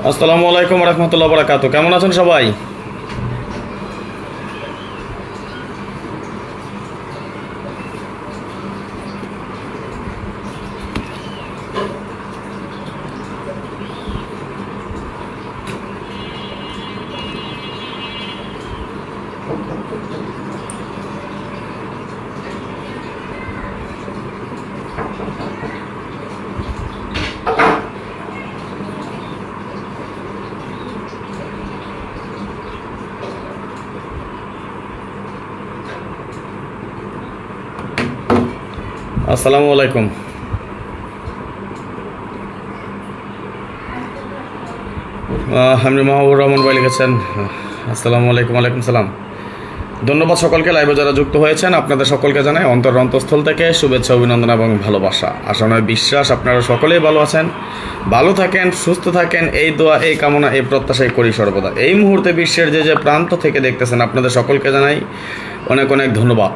আসসালামু আলাইকুম রহমতুল্লাহ বরাকাতু। কেমন আছেন সবাই? আসসালামু আলাইকুম। আপনি মাহবুবুর রহমান ভাই লিখেছেন। আসসালামু আলাইকুম। ওয়ালাইকুম সালাম। ধন্যবাদ সকলকে, লাইভে যারা যুক্ত হয়েছেন আপনাদের সকলকে জানাই অন্তঃস্থল থেকে শুভেচ্ছা, অভিনন্দন এবং ভালোবাসা। আশা নয় বিশ্বাস আপনারা সকলেই ভালো আছেন, ভালো থাকেন, সুস্থ থাকেন, এই দোয়া, এই কামনা, এই প্রত্যাশাই করি সর্বদা। এই মুহূর্তে বিশ্বের যে যে প্রান্ত থেকে দেখতেছেন আপনাদের সকলকে জানাই অনেক অনেক ধন্যবাদ।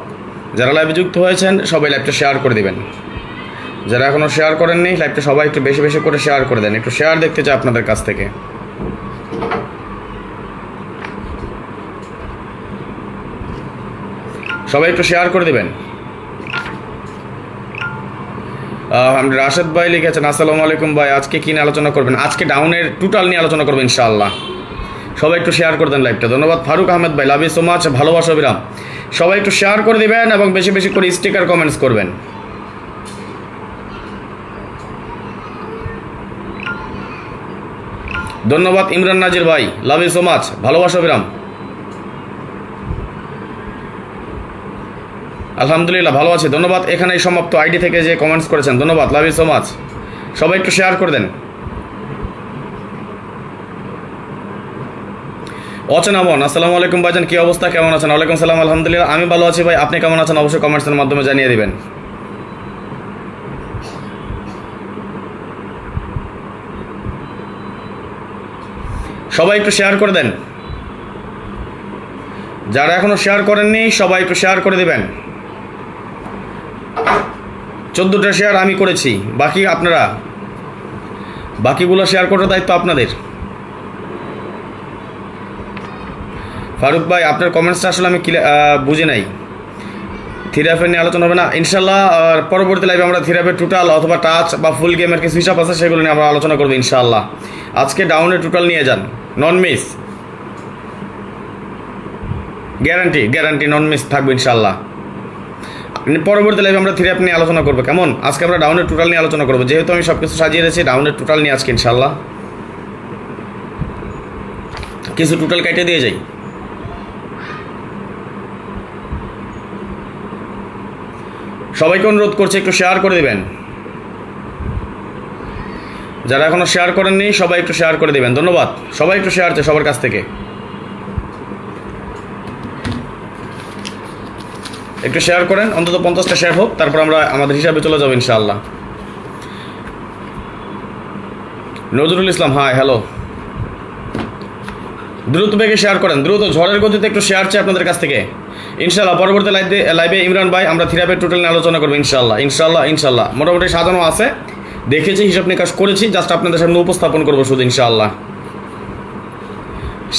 যারা লাইভে যুক্ত হয়েছেন সবাই লাইভটা শেয়ার করে দিবেন। যারা এখনও শেয়ার করেননি লাইভটা সবাই একটু বেশি বেশি করে শেয়ার করে দেন। একটু শেয়ার দেখতে চাই আপনাদের কাছ থেকে। সবাই একটু শেয়ার করে দেবেন। রাশেদ ভাই লিখেছেন আসসালামু আলাইকুম ভাই, আজকে কী নিয়ে আলোচনা করবেন? আজকে ডাউনের টোটাল নিয়ে আলোচনা করবেন ইনশাআল্লাহ। সবাই একটু শেয়ার করে দেন লাইভটা। ধন্যবাদ ফারুক আহমেদ ভাই, লাভ ইউ সো মাচ, ভালোবাসা বিরাম। সবাই একটু শেয়ার করে দিবেন এবং বেশি বেশি করে স্টিকার কমেন্টস করবেন। ধন্যবাদ ইমরান নাজির ভাই, লাভ ইউ সো মাচ, ভালোবাসা বিরাম। আলহামদুলিল্লাহ ভালো আছি, ধন্যবাদ। এখানেই সমাপ্ত। আইডি থেকে যে কমেন্টস করেছেন ধন্যবাদ, লাভ ইউ সো মাচ। সবাই একটু শেয়ার করে দেন। অচেনা মন, আসসালামু আলাইকুম ভাইজান, কী অবস্থা, কেমন আছেন? ওয়ালাইকুম সালাম, আলহামদুলিল্লাহ আমি ভালো আছি ভাই, আপনি কেমন আছেন? অবশ্যই কমেন্টসের মাধ্যমে জানিয়ে দিবেন। সবাই একটু শেয়ার করে দেন। যারা এখনও শেয়ার করেননি সবাই একটু শেয়ার করে দেবেন। 14টা শেয়ার আমি করেছি, বাকি আপনারা, বাকিগুলো শেয়ার করার দায়িত্ব আপনাদের। ফারুক ভাই আপনার কমেন্টসটা আসলে আমি বুঝি নাই। থিরাপের নিয়ে আলোচনা হবে না ইনশাল্লাহ। আর পরবর্তী লাইভে আমরা থিরাপের টোটাল অথবা টাচ বা ফুল গেমের কিছু হিসাব আছে সেগুলো নিয়ে আমরা আলোচনা করবো ইনশাআল্লাহ। আজকে ডাউনের টোটাল নিয়ে যান, নন মিস, গ্যারান্টি নন মিস থাকবে ইনশাআল্লাহ। পরবর্তী লাইভে আমরা থিরাপ নিয়ে আলোচনা করবো, কেমন? আজকে আমরা ডাউনের টোটাল নিয়ে আলোচনা করবো, যেহেতু আমি সব কিছু সাজিয়ে রেখেছি ডাউনের টোটাল নিয়ে আজকে ইনশাআল্লাহ। কিছু টোটাল কেটে দিয়ে যাই। সবাইকে অনুরোধ করছি একটু শেয়ার করে দেবেন। যারা এখনও শেয়ার করেননি সবাই একটু শেয়ার করে দেবেন। ধন্যবাদ। সবাই একটু শেয়ার চাই সবার কাছ থেকে। একটু শেয়ার করেন, অন্তত 50টা শেয়ার হোক, তারপর আমরা আমাদের হিসাবে চলে যাবো ইনশাআল্লাহ। Nazrul Islam, high, hello. দ্রুত বেগে শেয়ার করেন, দ্রুত ঝড়ের গতিতে একটু শেয়ার চাই আপনাদের কাছ থেকে ইনশাআল্লাহ। পরবর্তী লাইভে ইমরান ভাই আমরা থিরাপের টোটাল নিয়ে আলোচনা করবো ইনশাআল্লাহ। মোটামুটি সাজানো আছে, দেখেছি, হিসাব নিকাশ করেছি, জাস্ট আপনাদের সামনে উপস্থাপন করবো শুধু ইনশাআল্লাহ।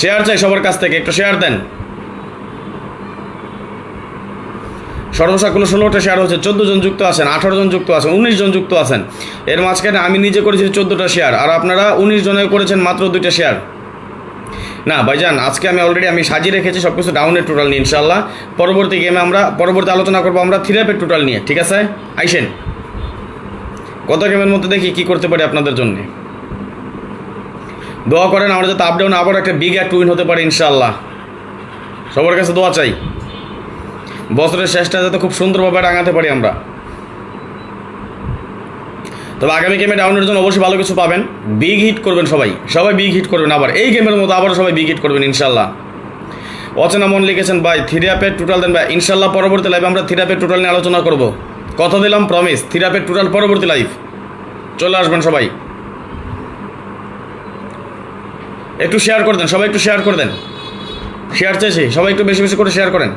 শেয়ার চাই সবার কাছ থেকে, একটু শেয়ার দেন। সর্বসাকুল্য 16টা শেয়ার হচ্ছে, 14 জন যুক্ত আছেন, 18 জন যুক্ত আছেন, 19 জন যুক্ত আছেন। এর মাঝখানে আমি নিজে করেছি 14টা শেয়ার, আর আপনারা 19 জনে করেছেন মাত্র 2টা শেয়ার। না ভাইজান, আজকে আমি অলরেডি সাজিয়ে রেখেছি সব কিছু ডাউনের টোটাল নিয়ে ইনশাআল্লাহ। পরবর্তী গেমে আমরা পরবর্তী আলোচনা করবো আমরা থিরাপের টোটাল নিয়ে, ঠিক আছে? আইসেন, কত গেমের মধ্যে দেখি কী করতে পারি আপনাদের জন্যে। দোয়া করেন আমরা যাতে আপডাউন আবার একটা বিগ একটা উইন হতে পারে ইনশাআল্লাহ। সবার কাছে দোয়া চাই, বছরের শেষটা যাতে খুব সুন্দরভাবে রাঙাতে পারি আমরা। তবে আগামী গেমে ডাউনের জন্য অবশ্যই ভালো কিছু পাবেন, বিগ হিট করবেন সবাই বিগ হিট করবেন, আবার এই গেমের মতো আবারও সবাই বিগ হিট করবেন ইনশাআল্লাহ। অচেনা মন লিখেছেন ভাই থিরাপের টোটাল দেন ভাই ইনশাআল্লাহ। পরবর্তী লাইভে আমরা থিরাপের টোটাল নিয়ে আলোচনা করব, কথা দিলাম, প্রমিস। থিরাপের টোটাল পরবর্তী লাইভ চলে আসবেন সবাই। একটু শেয়ার করে দেন, সবাই একটু শেয়ার করে দেন। শেয়ার চাইছি, সবাই একটু বেশি বেশি করে শেয়ার করেন।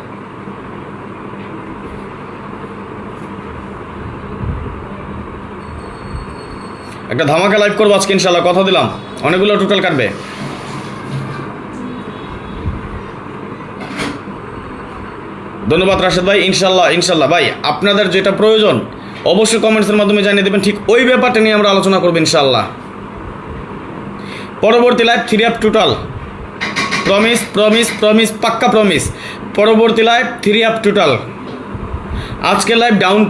একটা ধামাকা লাইভ করবো আজকে ইনশাল্লাহ, কথা দিলাম। অনেকগুলো টোটাল কাটবে। ধন্যবাদ রাশেদ ভাই। ইনশাল্লাহ ভাই, আপনাদের যেটা প্রয়োজন অবশ্যই কমেন্টসের মাধ্যমে জানিয়ে দেবেন, ঠিক ওই ব্যাপারটা নিয়ে আমরা আলোচনা করবো ইনশাল্লাহ। পরবর্তী লাইভ 3 আপ টোটাল, প্রমিস পাক্কা প্রমিস। পরবর্তী লাইভ 3 আপ টোটাল। আজকের লাইভ ডাউন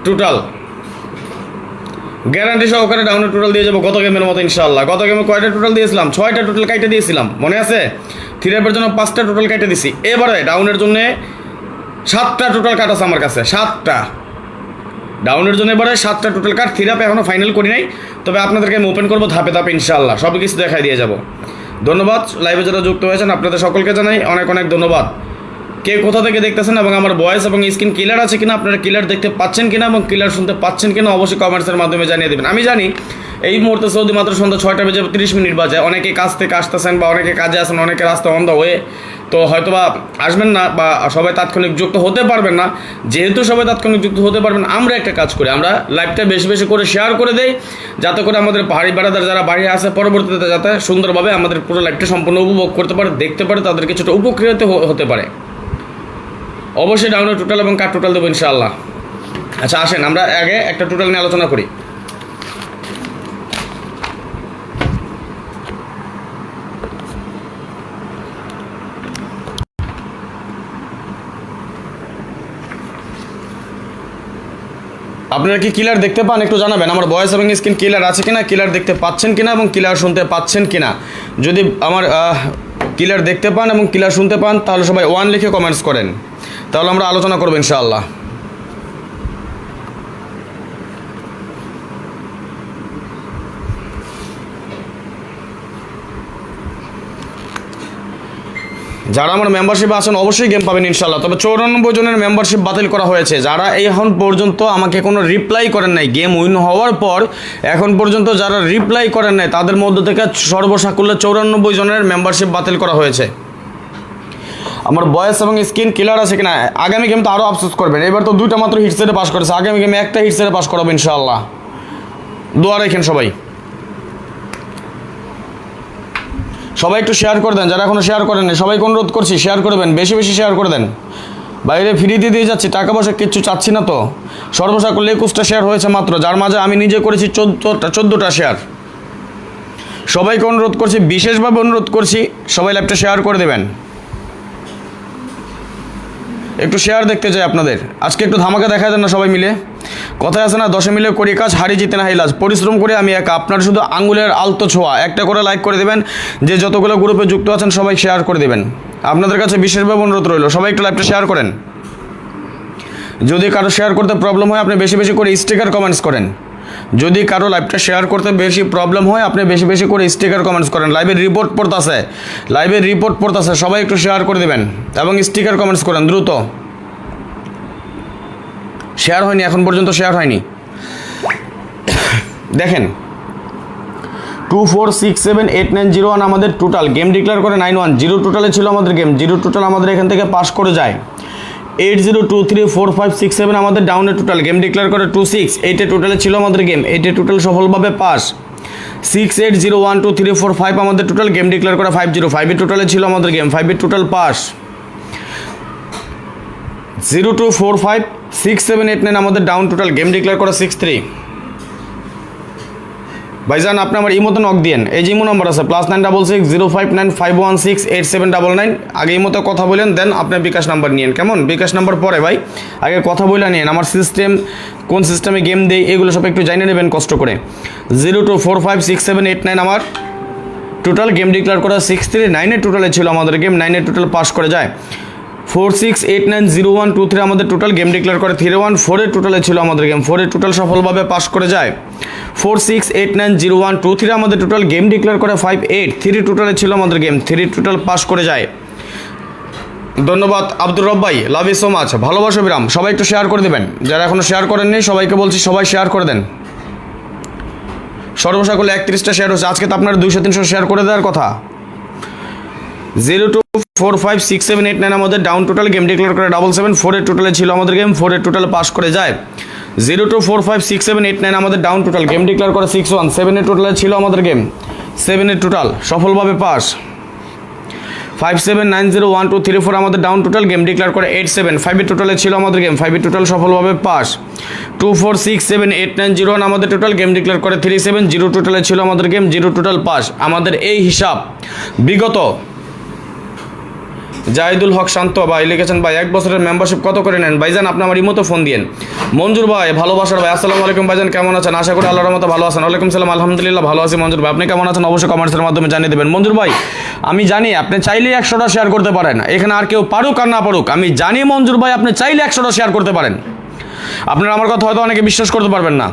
টোটাল, গ্যারান্টি সহকারে ডাউনের টোটাল দিয়ে যাবো গত গেমের মতো ইনশাল্লাহ। গত গেমে কয়টা টোটাল দিয়েছিলাম? 6টা টোটাল কাইটে দিয়েছিলাম, মনে আছে? 3 আপের জন্য 5টা টোটাল কাইটে দিছি। এবারে ডাউনের জন্য 7টা টোটাল কাট আছে আমার কাছে, 7টা ডাউনের জন্য। এবারে 7টা টোটাল কাট। 3 আপ এখনও ফাইনাল করি নাই, তবে আপনাদেরকে আমি ওপেন করবো ধাপে ধাপে ইনশাল্লাহ, সব কিছু দেখাই দিয়ে যাব। ধন্যবাদ লাইভে যারা যুক্ত হয়েছেন, আপনাদের সকলকে জানাই অনেক অনেক ধন্যবাদ। কে কোথা থেকে দেখতেছেন এবং আমার ভয়েস এবং স্ক্রিন ক্লিয়ার আছে কিনা, আপনারা ক্লিয়ার দেখতে পাচ্ছেন কিনা এবং ক্লিয়ার শুনতে পাচ্ছেন কিনা অবশ্যই কমেন্টসের মাধ্যমে জানিয়ে দেবেন। আমি জানি এই মুহূর্তে সৌদি মাত্র সন্ধ্যা 6টা বেজে 30 মিনিট বাজে। অনেকে কাজ থেকে আসতেছেন বা অনেকে কাজে আসেন, অনেকে রাস্তা অন দ্য ওয়ে, তো হয়তো বা আসবেন না বা সবাই তাৎক্ষণিক যুক্ত হতে পারবেন না। যেহেতু সবাই তাৎক্ষণিক যুক্ত হতে পারবেন, আমরা একটা কাজ করি, আমরা লাইভটা বেশি বেশি করে শেয়ার করে দেই, যাতে করে আমাদের পাহাড়ি বেড়াদার যারা বাড়ি আসে পরবর্তীতে যাতে সুন্দরভাবে আমাদের পুরো লাইভটা সম্পূর্ণ উপভোগ করতে পারে, দেখতে পারে, তাদের কিছুটা উপকৃত হতে পারে। অবশ্যই ডাউনের টোটাল এবং কাট টোটাল দেবো ইনশাআল্লাহ। আচ্ছা আসেন আমরা আগে একটা টোটাল নিয়ে আলোচনা করি। আপনারা কি ক্লিয়ার দেখতে পান একটু জানাবেন। আমার ভয়েস এবং স্ক্রিন ক্লিয়ার আছে কিনা, ক্লিয়ার দেখতে পাচ্ছেন কিনা এবং ক্লিয়ার শুনতে পাচ্ছেন কিনা। যদি আমার ক্লিয়ার দেখতে পান এবং ক্লিয়ার শুনতে পান তাহলে সবাই 1 লিখে কমেন্টস করেন, তাহলে আমরা আলোচনা করবো ইনশাআল্লাহ। যারা আমার মেম্বারশিপে আছেন অবশ্যই গেম পাবেন ইনশাল্লাহ। তবে 94 জনের মেম্বারশিপ বাতিল করা হয়েছে। যারা এখন পর্যন্ত আমাকে কোনো রিপ্লাই করেন নাই, গেম উইন হওয়ার পর এখন পর্যন্ত যারা রিপ্লাই করেন নাই, তাদের মধ্য থেকে সর্বসাকুল্যে 94 জনের মেম্বারশিপ বাতিল করা হয়েছে। আমার ভয়েস এবং স্ক্রিন ক্লিয়ার আছে কিনা। আগামী গেম তো আরও আফসোস করবেন। এবার তো 2টা মাত্র হিটসেটে পাস করেছে, আগামী গেমে 1টা হিটসেটে পাস করাবো ইনশাআল্লাহ। দোয়া রাখেন সবাই। সবাই একটু শেয়ার করে দেন, যারা এখনও শেয়ার করেননি সবাইকে অনুরোধ করছি শেয়ার করবেন, বেশি বেশি শেয়ার করে দেন। বাইরে ফ্রিতে দিয়ে যাচ্ছি, টাকা পয়সা কিচ্ছু চাচ্ছি না। তো সর্বসাকুল্যে 21টা শেয়ার হয়েছে মাত্র, যার মাঝে আমি নিজে করেছি 14টা শেয়ার। সবাইকে অনুরোধ করছি, বিশেষভাবে অনুরোধ করছি, সবাই লাইভটা শেয়ার করে দেবেন। একটু শেয়ার দেখতে চাই আপনাদের। আজকে একটু ধামাকা দেখা দেন না সবাই মিলে। কথায় আছে না, 10 মিলে করি কাজ, হারি জিতে না হাইলাজ। পরিশ্রম করে আমি একা, আপনার শুধু আঙ্গুলের আলতো ছোঁয়া। একটা করে লাইক করে দেবেন, যে যতগুলো গ্রুপে যুক্ত আছেন সবাই শেয়ার করে দেবেন। আপনাদের কাছে বিশেষভাবে অনুরোধ রইল, সবাই একটু লাইভটা শেয়ার করেন। যদি কারো শেয়ার করতে প্রবলেম হয় আপনি বেশি বেশি করে স্টিকার কমেন্টস করেন। যদি কারো লাইভটা শেয়ার করতে বেশি প্রবলেম হয় আপনি বেশি বেশি করে স্টিকার কমেন্টস করেন। লাইভের রিপোর্ট পড়তেছে, সবাই একটু শেয়ার করে দেবেন এবং স্টিকার কমেন্টস করেন দ্রুত। শেয়ার হয়নি এখন পর্যন্ত, শেয়ার হয়নি। দেখেন 2 4 6 7 8 9 0 1 আমাদের টোটাল। গেম ডিক্লেয়ার করে 9 1 0 টোটালে ছিল আমাদের গেম। 0 টোটাল আমাদের এখান থেকে পাস করে যায়। 8 0 2 3 4 5 6 7 আমাদের ডাউনের টোটাল। গেম ডিক্লেয়ার করে 2 6 8 টোটালে ছিল আমাদের গেম। 8 টোটাল সফলভাবে পাস। 6 8 0 1 2 3 4 5 আমাদের টোটাল। গেম ডিক্লেয়ার করে 5 0 5 টোটালে ছিল আমাদের গেম। 5 total pass. 0 2 4 5 6 7 8 9 আমাদের ডাউন টোটাল। গেম ডিক্লেয়ার করে 6 3। ভাইজান আপনি আমার ইমোতে নক দিয়েন, এই যে ইমো নম্বর আছে +966 059 516 8799। আগে ইমোতে কথা বলেন, দেন আপনার বিকাশ নাম্বার নিয়েন। কেমন? বিকাশ নাম্বার পরে ভাই, আগে কথা বলে নিন। আমার সিস্টেম কোন সিস্টেমে গেম দেয় এগুলো সব একটু জানিয়ে নেবেন কষ্ট করে। 0 2 4 5 6 7 8 9 আমার টোটাল। গেম ডিক্লেয়ার করা 6 3 9 টোটালে ছিল আমাদের গেম। 9 টোটাল পাস করে যায়। 4 6 8 9 0 1 2 3 আমাদের টোটাল। গেম ডিক্লেয়ার করে 3 1 4 টোটালে ছিল আমাদের গেম। 4 টোটাল সফলভাবে পাস করে যায়। 4 6 8 9 0 1 2 3 আমাদের টোটাল। গেম ডিক্লেয়ার করে 5 8 3 টোটালে ছিল আমাদের গেম। 3 টোটাল পাস করে যায়। ধন্যবাদ আব্দুর রব ভাই, লাভ ইউ সো মাচ। ভালোবাসা বিরাম। সবাই একটু শেয়ার করে দেবেন, যারা এখনও শেয়ার করেননি সবাইকে বলছি সবাই শেয়ার করে দেন। সর্বসাকুল্যে 31টা শেয়ার হচ্ছে। আজকে তো আপনার 200-300 শেয়ার করে দেওয়ার কথা। 0 2 4 5 6 7 8 9 আমাদের ডাউন টোটাল। গেম ডিক্লেয়ার করে 7 7 4 টোটালে ছিল আমাদের গেম। 4 টোটালে পাস করে যায়। 02456789 আমাদের ডাউন টোটাল, গেম ডিক্লেয়ার করে 61, 7 টোটালে ছিল আমাদের গেম, 7 টোটাল সফলভাবে পাস। 57901234 আমাদের ডাউন টোটাল, গেম ডিক্লেয়ার করে 87, 5 টোটালে ছিল আমাদের গেম, 5 টোটাল সফলভাবে পাস। 24678901 আমাদের টোটাল, গেম ডিক্লেয়ার করে 37, 0 টোটালে ছিল আমাদের গেম, 0 টোটাল পাস। আমাদের এই হিসাব বিগত জাহিদুল হক শান্ত ভাই লিখেছেন, ভাই 1 বছরের মেম্বারশিপ কত করে নেন? ভাইজান আপনি আমার ইমোতে ফোন দিয়েন। মঞ্জুর ভাই ভালোবাসার ভাই, আসসালামু আলাইকুম ভাইজান, কেমন আছেন? আশা করি আল্লাহর রহমতে ভালো আছেন। ওয়ালাইকুম সালাম, আলহামদুলিল্লাহ ভালো আছি মঞ্জুর ভাই, আপনি কেমন আছেন? অবশ্যই কমেন্টসের মাধ্যমে জানিয়ে দেবেন। মঞ্জুর ভাই আমি জানি আপনি চাইলেই 100টা শেয়ার করতে পারেন, এখানে আর কেউ পারুক আর না পারুক, আমি জানি মঞ্জুর ভাই আপনি চাইলে 100টা শেয়ার করতে পারেন। আপনারা আমার কথা হয়তো অনেকে বিশ্বাস করতে পারবেন না,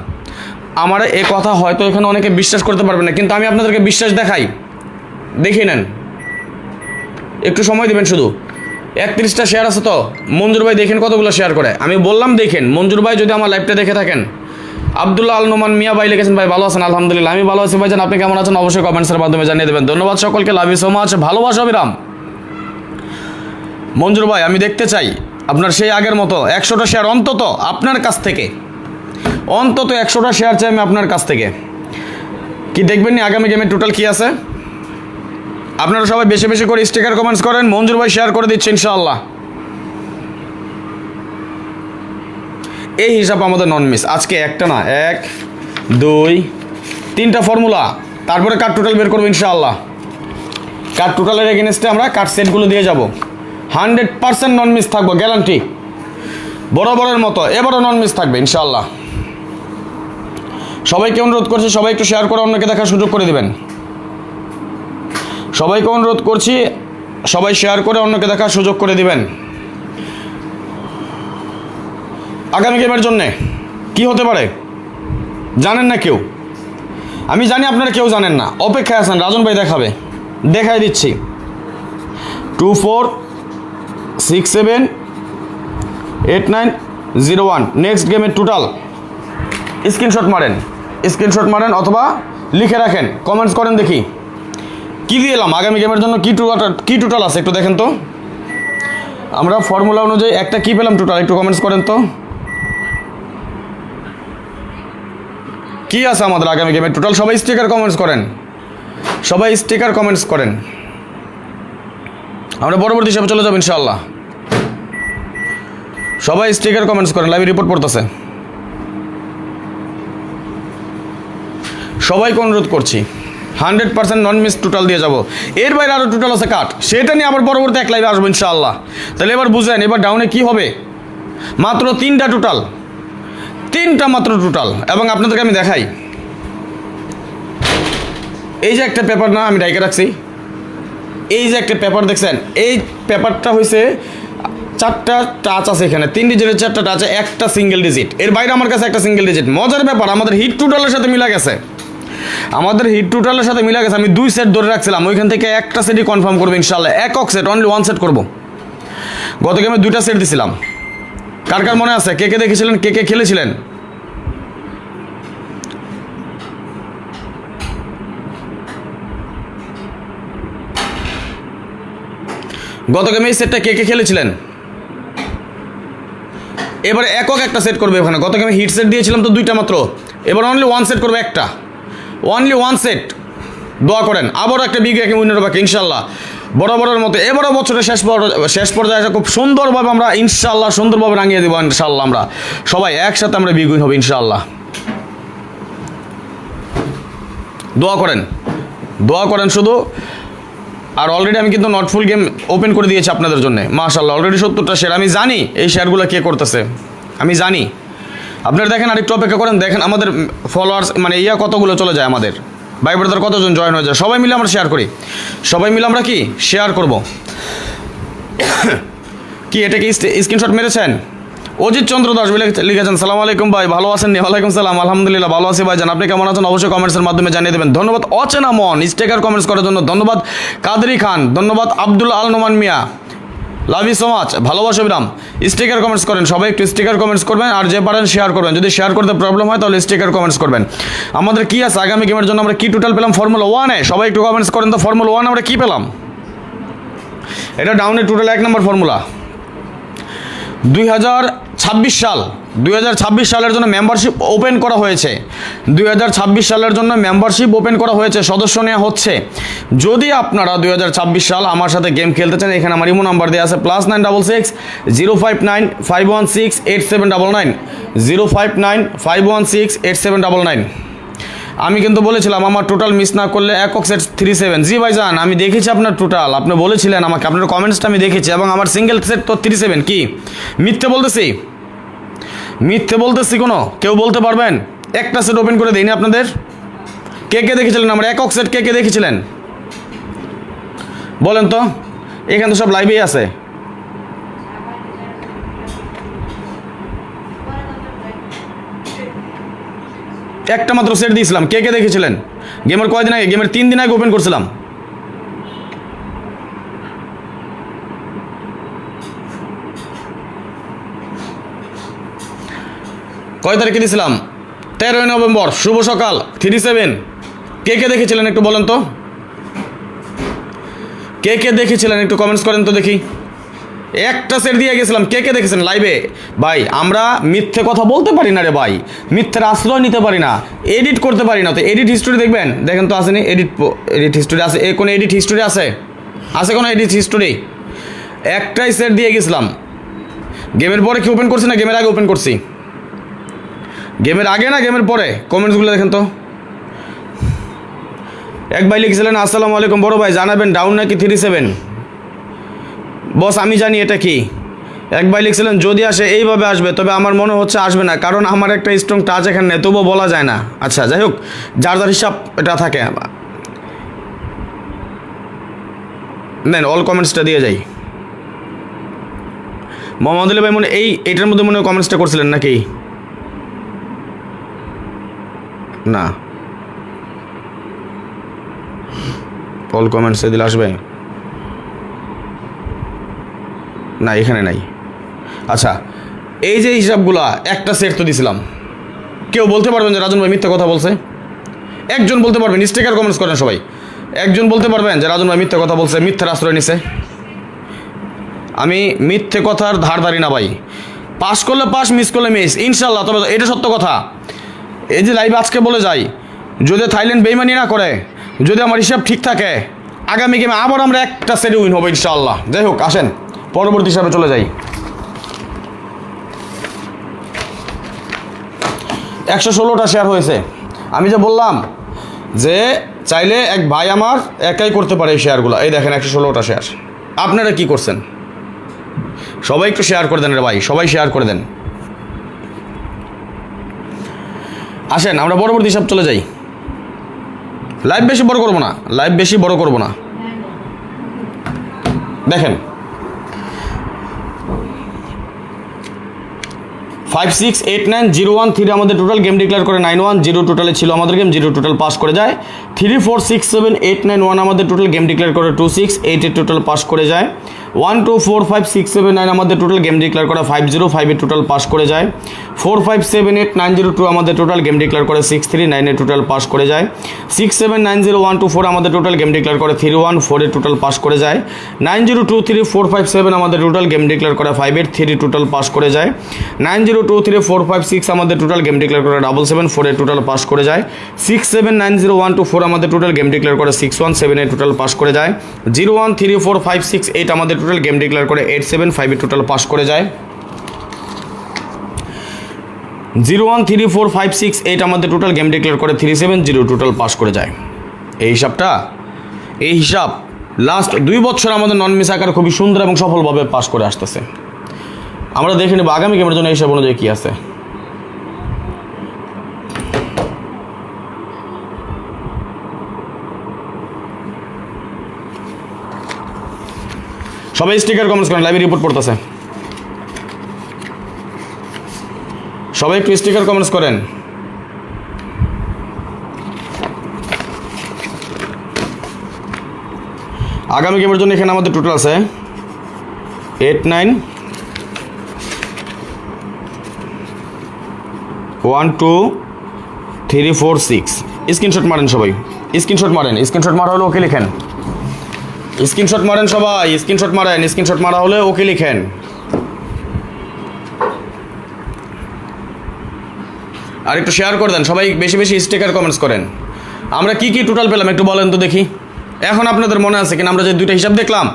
আমার এই কথা হয়তো এখানে অনেকে বিশ্বাস করতে পারবেন না, কিন্তু আমি আপনাদেরকে বিশ্বাস দেখাই, দেখে নেন, একটু সময় দেবেন শুধু। 31টা শেয়ার আছে তো, মঞ্জুর ভাই দেখেন কতগুলো শেয়ার করে, আমি বললাম দেখেন। মঞ্জুর ভাই যদি আমার লাইভটা দেখে থাকেন, আব্দুল্লাহ আল নোমান মিয়া ভাই লিখেছেন, ভাই ভালো আছেন? আলহামদুলিল্লাহ আমি ভালো আছি ভাইজান, আপনি কেমন আছেন? অবশ্যই কমেন্টসের মাধ্যমে জানিয়ে দেবেন। ধন্যবাদ সকলকে, লাভ ইউ সো মাচ, ভালোবাসা বিরাম। মঞ্জুর ভাই আমি দেখতে চাই আপনার সেই আগের মতো 100টা শেয়ার অন্তত আপনার কাছ থেকে, অন্তত 100টা শেয়ার চাই আমি আপনার কাছ থেকে। কি দেখবেন নি আগামী গেমে টোটাল কি আছে? আপনারা সবাই বেশি বেশি করে স্টিকার কমেন্টস করেন, মঞ্জুর ভাই শেয়ার করে দিচ্ছে ইনশাআল্লাহ। এই হিসাব আমাদের নন মিস, আজকে একটা না 1 2 3টা ফর্মুলা, তারপরে কার্ড টোটাল বের করবো ইনশাআল্লাহ। কার্ড টোটালের এগেনস্টে আমরা কার্ড সেটগুলো দিয়ে যাব, 100% নন মিস থাকবো, গ্যারান্টি। বরাবরের মতো এবারও নন মিস থাকবে ইনশাআল্লাহ। সবাইকে অনুরোধ করছি, সবাই একটু শেয়ার করে অন্যকে দেখার সুযোগ করে দিবেন। সবাইকে অনুরোধ করছি, সবাই শেয়ার করে অন্যকে দেখার সুযোগ করে দিবেন। আগামী গেমের জন্যে কি হতে পারে জানেন না কেউ, আমি জানি আপনারা কেউ জানেন না, অপেক্ষায় আছেন, রাজন ভাই দেখাবে, দেখাই দিচ্ছি। 24678901 নেক্সট গেমের টোটাল স্ক্রিনশট মারেন অথবা লিখে রাখেন, কমেন্টস করেন দেখি কী দিয়ে এলাম আগামী গেমের জন্য, কি টোটাল আছে একটু দেখেন তো। আমরা ফর্মুলা অনুযায়ী একটা কি পেলাম টোটাল, একটু কমেন্টস করেন তো কি আছে আমাদের আগামী গেমের টোটাল। সবাই স্টিকার কমেন্টস করেন, আমরা পরবর্তী হিসাবে চলে যাবো ইনশাআল্লাহ। সবাই স্টিকার কমেন্টস করেন, লাইভ রিপোর্ট পড়তেছে। সবাইকে অনুরোধ করছি 100% নন মিস টোটাল দিয়ে যাব। এর বাইরে আরও টোটাল আছে কাট, সেটা নিয়ে আবার পরবর্তী এক লাইভে আসবো ইনশাআল্লাহ। তাহলে এবার বুঝলেন এবার ডাউনে কি হবে, মাত্র 3টা মাত্র টোটাল। এবং আপনাদেরকে আমি দেখাই, এই যে একটা পেপার না আমি ডাইকে রাখছি, এই যে একটা পেপার দেখছেন, এই পেপারটা হয়েছে 4টা টাচ আছে, এখানে 3 ডিজিটের 4টা টাচ, একটা সিঙ্গেল ডিজিট, এর বাইরে আমার কাছে একটা সিঙ্গেল ডিজিট। মজার ব্যাপার, আমাদের হিট টোটালের সাথে মিলা গেছে, আমি 2 সেট ধরে রাখছিলাম, ওইখান থেকে একটা সেটই কনফার্ম করবো ইনশাআল্লাহ। একক সেট, অনলি 1 সেট করবো। গত গেমে 2টা সেট দিছিলাম, কার কার মনে আছে, কে দেখেছিলেন, কে খেলেছিলেন? গত গেমে এই সেটটা কে খেলেছিলেন? এবারে একক একটা সেট করবে ওখানে। গত গেমে হিট সেট দিয়েছিলাম তো 2টা মাত্র, এবার অনলি 1 সেট করবে, একটা অনলি 1 সেট। দোয়া করেন আবারও একটা বিগ গেম উইনার হবে ইনশাআল্লাহ, বরাবরের মতো। এবারও বছরের শেষ পর্যায়ে খুব সুন্দরভাবে আমরা ইনশাআল্লাহ সুন্দরভাবে রাঙিয়ে দেবো ইনশাআল্লাহ। আমরা সবাই একসাথে আমরা বিগ উইন হবে ইনশাআল্লাহ। দোয়া করেন শুধু। আর অলরেডি আমি কিন্তু নট ফুল গেম ওপেন করে দিয়েছি আপনাদের জন্য মাশাআল্লাহ, অলরেডি 70টা শেয়ার। আমি জানি এই শেয়ারগুলো কে করতেছে, আমি জানি। আপনারা দেখেন, আরেকটু অপেক্ষা করেন, দেখেন আমাদের ফলোয়ার্স মানে কতগুলো চলে যায়, আমাদের ভাই ব্রাদার কতজন জয়েন হয়ে যায়। সবাই মিলে আমরা শেয়ার করি, সবাই মিলে আমরা কি শেয়ার করব। কি এটা কি স্ক্রিনশট মেরেছেন? অজিত চন্দ্র দাস লিখেছেন, সালাম আলাইকুম ভাই, ভালো আছেন? ওয়ালাইকুম সালাম, আলহামদুলিল্লাহ ভালো আছি ভাইজান, আপনি কেমন আছেন? অবশ্যই কমেন্টসের মাধ্যমে জানিয়ে দেবেন। ধন্যবাদ অচেনা মন স্টিকার কমেন্টস করার জন্য, ধন্যবাদ কাদরি খান, ধন্যবাদ আব্দুল আল নোমান মিয়া, লাভ ইউ সো মাচ, ভালোবাসা বিরাম। স্টিকার কমেন্টস করেন, সবাই একটু স্টিকার কমেন্টস করবেন, আর যে পারেন শেয়ার করবেন। যদি শেয়ার করতে প্রবলেম হয় তাহলে স্টিকার কমেন্টস করবেন। আমাদের কি আছে আগামী গেমের জন্য, আমরা কি টোটাল পেলাম ফর্মুলা 1-এ? সবাই একটু কমেন্টস করেন তো, ফর্মুলা 1 আমরা কি পেলাম? এটা ডাউনের টোটাল 1 নম্বর ফর্মুলা, 2026 সাল 2026 সালের জন্য মেম্বারশিপ ওপেন করা হয়েছে। 2026 সালের জন্য মেম্বারশিপ ওপেন করা হয়েছে, সদস্য নেওয়া হচ্ছে। যদি আপনারা 2026 সাল আমার সাথে গেম খেলতে চান, এখানে আমার ইমো নাম্বার দেওয়া আছে +966 059 516 8799 059 516 8799। আমি কিন্তু বলেছিলাম আমার টোটাল মিস না করলে একক সেট 37। জি ভাইজান, আমি দেখেছি আপনার টোটাল, আপনি বলেছিলেন আমাকে, আপনার কমেন্টসটা আমি দেখেছি, এবং আমার সিঙ্গেল সেট তো 37। কি মিথ্যে বলতেছি? মিথ্যে বলতেছি কোনো কেউ বলতে পারবেন? একটা সেট ওপেন করে দেয়নি আপনাদের? কে কে দেখেছিলেন আমার একক সেট? কে কে দেখেছিলেন বলেন তো? এখানে তো সব লাইভেই আছে। একটা মাত্র সেট দিয়েছিলাম, কে কে দেখেছিলেন? গেমের কয়দিন আগে? গেমের 3 দিন আগে ওপেন করছিলাম। কয় তারিখে দিয়েছিলাম? 13 নভেম্বর, শুভ সকাল 37। কে কে দেখেছিলেন একটু বলেন তো? কে কে দেখেছিলেন একটু কমেন্টস করেন তো দেখি। একটা সেট দিয়ে গেছিলাম, কে কে দেখেছেন লাইভে? ভাই আমরা মিথ্যে কথা বলতে পারি না রে ভাই, মিথ্যের আশ্রয় নিতে পারি না, এডিট করতে পারি না। তো এডিট হিস্টোরি দেখবেন, দেখেন তো আসেনি? এডিট হিস্টোরি আছে? কোনো এডিট হিস্টোরি আছে? কোনো এডিট হিস্টোরি? একটাই সেট দিয়ে গেছিলাম। গেমের পরে কি ওপেন করছি না গেমের আগে ওপেন করছি? গেমের আগে না গেমের পরে? কমেন্টসগুলো দেখেন তো। এক ভাই লিখেছিলেন আসসালামু আলাইকুম বড় ভাই, জানাবেন ডাউন নাকি 37? বস আমি জানি এটা কি। এক ভাই লিখছিলেন যদি আসে এইভাবে আসবে, তবে আমার মনে হচ্ছে আসবে না, কারণ আমার একটা স্ট্রং টাচ এখানে নেই, তবুও বলা যায় না। আচ্ছা যাই হোক, যার যার হিসাব এটা থাকে। নেন অল কমেন্টসটা দিয়ে যাই। মোহাম্মদ আলী ভাই মনে এইটার মধ্যে মনে হয় কমেন্টসটা করছিলেন নাকি? না, অল কমেন্টসে দিলে আসবে না, এখানে নাই। আচ্ছা এই যে হিসাবগুলা, একটা সেট তো দিছিলাম। কেউ বলতে পারবেন যে রাজন ভাই মিথ্যা কথা বলছে? একজন বলতে পারবেন? স্টিকার কমেন্টস করেন সবাই। একজন বলতে পারবেন যে রাজন ভাই মিথ্যা কথা বলছে, মিথ্যার আশ্রয় নিছে? আমি মিথ্যে কথার ধার ধারি না ভাই। পাস করলে পাস, মিস করলে মিস, ইনশাল্লাহ। তবে এটা সত্য কথা, এই যে লাইভ আজকে বলে যাই, যদি থাইল্যান্ড বেইমানি না করে, যদি আমার হিসাব ঠিক থাকে, আগামী গেমে আবার আমরা একটা সেটে উইন হবো ইনশাআল্লাহ। যাই হোক আসেন পরবর্তী হিসাবে চলে যাই। 116টা শেয়ার হয়েছে। আমি যে বললাম যে চাইলে এক ভাই আমার একাই করতে পারে এই শেয়ারগুলো, এই দেখেন 116টা শেয়ার। আপনারা কি করছেন? সবাই একটু শেয়ার করে দেন রে ভাই, সবাই শেয়ার করে দেন। আসেন আমরা পরবর্তী হিসাব চলে যাই। লাইভ বেশি বড় করবো না, লাইভ বেশি বড় করবো না। দেখেন 568901 আমাদের টোটাল গেম ডিক্লেয়ার করে 91 0 টোটালে ছিল আমাদের গেম, 0 টোটাল পাস করে যায়। 3467891 আমাদের টোটাল গেম ডিক্লেয়ার করে 26 8 টোটাল পাস করে যায়। 1245679 আমাদের টোটাল গেম ডিক্লেয়ার করে 505 টোটাল পাস করে যায়। 4578902 আমাদের টোটাল গেম ডিক্লেয়ার করে 639 টোটাল পাস করে যায়। 6790124 আমাদের টোটাল গেম ডিক্লেয়ার করে 314 টোটাল পাস করে যায়। 9023457 আমাদের টোটাল গেম ডিক্লেয়ার করে 583 টোটাল পাস করে যায়। 9023456 আমাদের টোটাল গেম ডিক্লেয়ার করে 774 টোটাল পাস করে যায়। 6790124 আমাদের টোটাল গেম ডিক্লেয়ার করে 6178 টোটাল পাস করে যায়। 0134568 আমাদের টোটাল গেম ডিক্লেয়ার করে 875 টোটাল পাস করে যায়। 0134568 আমাদের টোটাল গেম ডিক্লেয়ার করে 370 টোটাল পাস করে যায়। এই হিসাব লাস্ট 2 বছর আমাদের নন মিস আকার খুবই সুন্দর এবং সফলভাবে পাস করে আসতেছে। আমরা দেখে নেব আগামী গেমের জন্য হিসাব অনুযায়ী কী আছে। সবাই স্টিকার কমেন্টস করেন, লাইভে রিপোর্ট পড়তেছে। সবাই একটু স্টিকার কমেন্টস করেন। আগামী গেমের জন্য এখানে আমাদের টোটাল আছে 891236। স্ক্রিনশট মারেন সবাই, স্ক্রিনশট মারেন। স্ক্রিনশট মারা হলে ওকে লিখেন, স্ক্রিনশট মারেন সবাই, স্ক্রিনশট মারেন। স্ক্রিনশট মারা হলে ওকে লিখেন। আর একটু শেয়ার করে দেন, সবাই বেশি বেশি স্টিকার কমেন্টস করেন। আমরা কি কি টোটাল পেলাম একটু বলেন তো দেখি। এখন আপনাদের মনে আছে কিনা আমরা যে দুইটা হিসাব দেখলাম,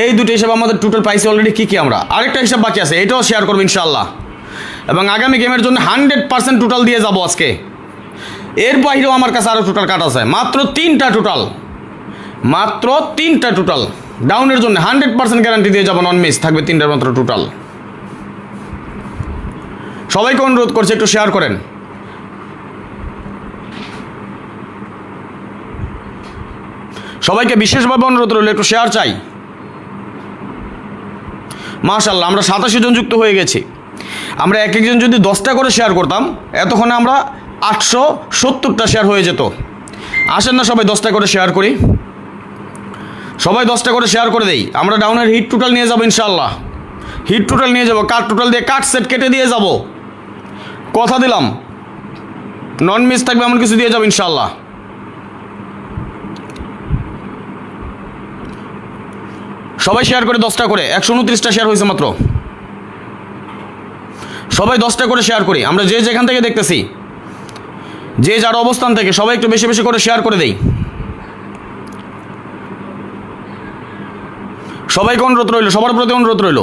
এই দুটো হিসাব আমাদের টোটাল পাইছি অলরেডি কী কী। আমরা আরেকটা হিসাব বাকি আছে, এটাও শেয়ার করবো ইনশাআল্লাহ, এবং আগামী গেমের জন্য 100% টোটাল দিয়ে যাব আজকে। এর বাইরেও আমার কাছে আরও টোটাল কাট আছে, মাত্র 3টা টোটাল, মাত্র 3টা টোটাল ডাউনের জন্য 100% গ্যারান্টি দিয়ে যাবো, নন মিস থাকবে 3টার মাত্র টোটাল। সবাইকে অনুরোধ করছি একটু শেয়ার করেন। সবাইকে বিশেষভাবে অনুরোধ রইল একটু শেয়ার চাই। মাশাআল্লাহ আমরা 87 জন যুক্ত হয়ে গেছি। আমরা এক একজন যদি 10টা করে শেয়ার করতাম এতক্ষণে আমরা 870টা শেয়ার হয়ে যেত। আসেন না সবাই 10টা করে শেয়ার করি, সবাই 10টা করে শেয়ার করে দেই। আমরা ডাউনের হিট টোটাল নিয়ে যাবো ইনশাআল্লাহ, হিট টোটাল নিয়ে যাবো, কাট টোটাল দিয়ে কাট সেট কেটে দিয়ে যাব, কথা দিলাম। নন মিস থাকবে এমন কিছু দিয়ে যাবো ইনশাআল্লাহ। সবাই শেয়ার করে 10টা করে, 129টা শেয়ার হয়েছে মাত্র। সবাই 10টা করে শেয়ার করি, আমরা যে যেখান থেকে দেখতেছি, যে যার অবস্থান থেকে সবাই একটু বেশি বেশি করে শেয়ার করে দেই। সবাইকে অনুরোধ রইল, সবার প্রতি অনুরোধ রইল,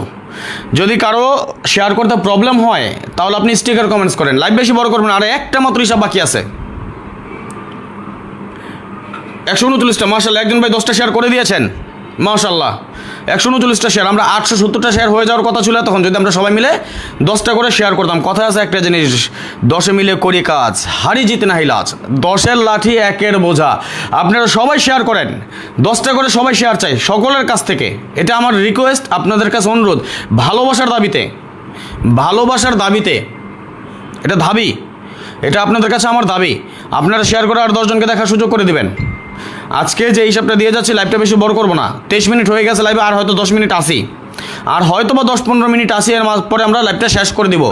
যদি কারো শেয়ার করতে প্রবলেম হয় তাহলে আপনি স্টিকার কমেন্টস করেন, লাইভ বেশি বড় করবেন। আর একটা মাত্র হিসাব বাকি আছে, 139টা। মাশাআল্লাহ একজন ভাই 10টা শেয়ার করে দিয়েছেন, মাশাআল্লাহ 139টা শেয়ার। আমরা 870টা শেয়ার হয়ে যাওয়ার কথা ছিল তখন, যদি আমরা সবাই মিলে 10টা করে শেয়ার করতাম। কথা আছে একটা জিনিস, 10 মিলে করি কাজ, হারি জিতে না হিলাজ, 10-এর লাঠি 1-এর বোঝা। আপনারা সবাই শেয়ার করেন, 10টা করে সবাই শেয়ার চাই সকলের কাছ থেকে। এটা আমার রিকোয়েস্ট, আপনাদের কাছে অনুরোধ, ভালোবাসার দাবিতে, ভালোবাসার দাবিতে, এটা দাবি, এটা আপনাদের কাছে আমার দাবি। আপনারা শেয়ার করে আর 10 জনকে দেখার সুযোগ করে দিবেন। আজকে যে হিসাবটা দিয়ে যাচ্ছি, লাইভটা বেশি বড় করবো না, 23 মিনিট হয়ে গেছে লাইভে, আর হয়তো 10 মিনিট আসি, আর হয়তো বা 10-15 মিনিট আসি, এর পরে আমরা লাইভটা শেষ করে দিব।